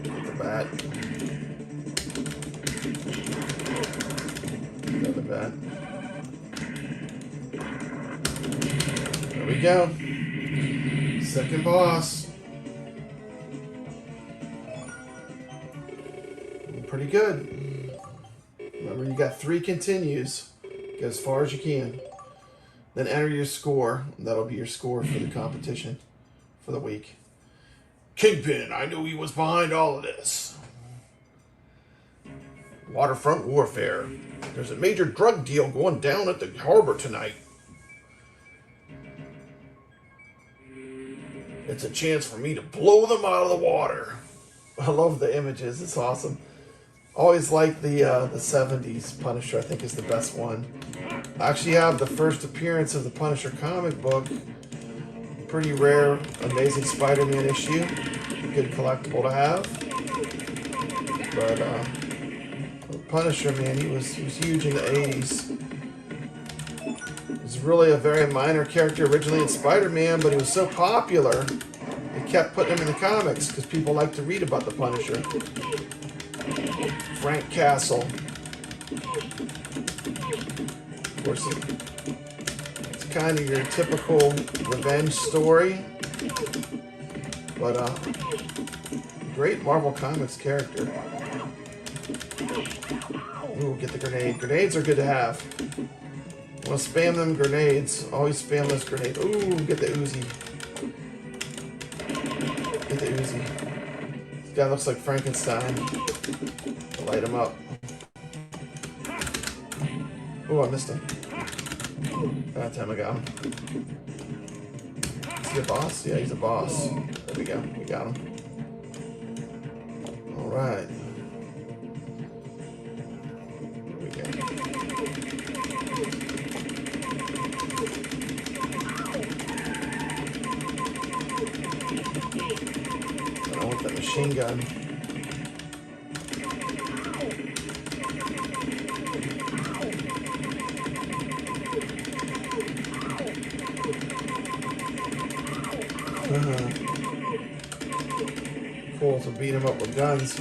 Get the bat. Another bat. There we go. Second boss. Pretty good. Remember, you got 3 continues. Get as far as you can. Then enter your score. That'll be your score for the competition for the week. Kingpin, I knew he was behind all of this. Waterfront warfare. There's a major drug deal going down at the harbor tonight. It's a chance for me to blow them out of the water. I love the images. It's awesome. Always like the 70s Punisher. I think is the best one. I actually have the first appearance of the Punisher comic book. Pretty rare, Amazing Spider-Man issue. Good collectible to have. But Punisher, man, he was huge in the 80s. He was really a very minor character originally in Spider-Man, but he was so popular, they kept putting him in the comics because people like to read about the Punisher. Frank Castle. Of course, it's kind of your typical revenge story, but great Marvel Comics character. Ooh, get the grenade. Grenades are good to have. Want to spam them grenades. Always spam those grenades. Ooh, get the Uzi. Get the Uzi. This guy looks like Frankenstein. Light him up. Oh, I missed him. That time I got him. Is he a boss? Yeah, he's a boss. There we go. We got him. Alright. Here we go. I want that machine gun. Cool to beat him up with guns.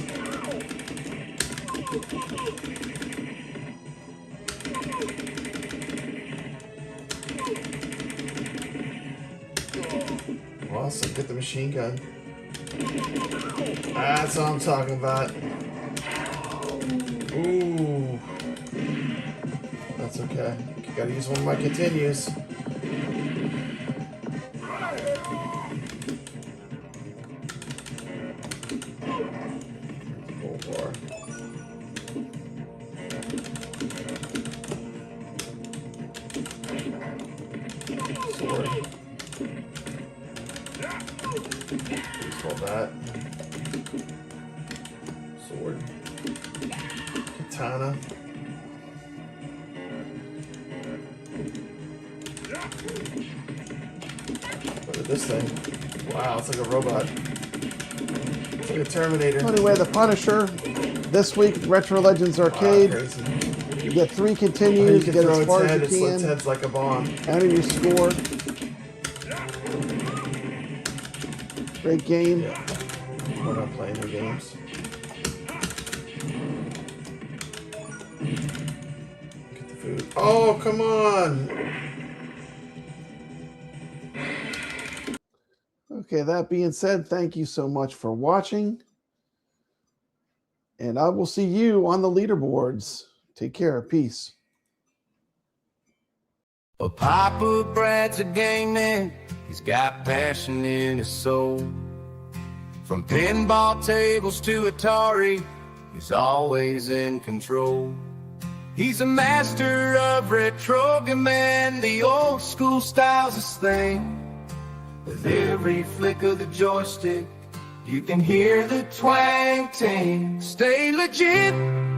Awesome, get the machine gun. That's what I'm talking about. Ooh. That's okay. Gotta use one of my continues. Dinosaur. Sword. Please hold that. Sword. Katana. Look at this thing. Wow, it's like a robot. It's like a Terminator. Anyway, The Punisher. This week, Retro Legends Arcade. Wow, you get 3 continues, you get as far as you can. Its head's like a bomb. Enter your score. Great game. Yeah. We're not playing the games. Get the food. Oh, come on! Okay, that being said, thank you so much for watching. And I will see you on the leaderboards. Take care. Peace. Well, Papa Brad's a game man. He's got passion in his soul. From pinball tables to Atari, he's always in control. He's a master of retro man. The old school style's his thing. With every flick of the joystick, you can hear the twang ting. Stay legit,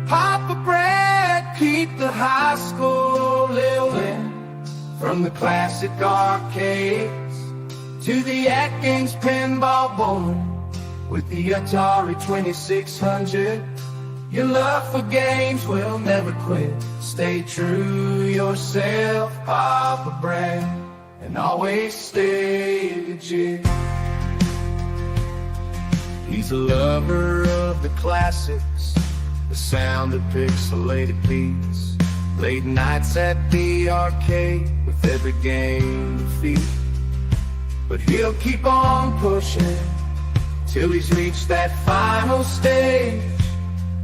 Papa Brad, keep the high school living. From the classic arcades to the AtGames Pinball board. With the Atari 2600, your love for games will never quit. Stay true yourself, Papa Brad, and always stay legit. He's a lover of the classics, the sound of pixelated beats. Late nights at the arcade with every game to defeat. But he'll keep on pushing till he's reached that final stage.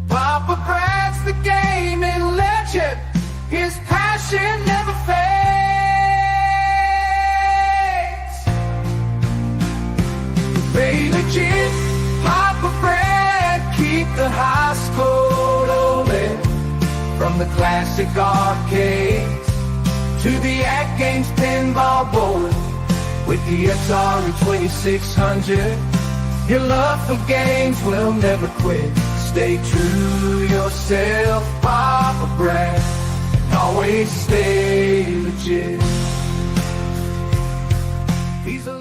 Papa Brad's the gaming legend. His passion never fades. Stay legit, Papa Brad, keep the high school rolling. From the classic arcades to the AtGames Pinball board. With the Atari 2600, your love for games will never quit. Stay true yourself, Papa Brad, and always stay legit. He's a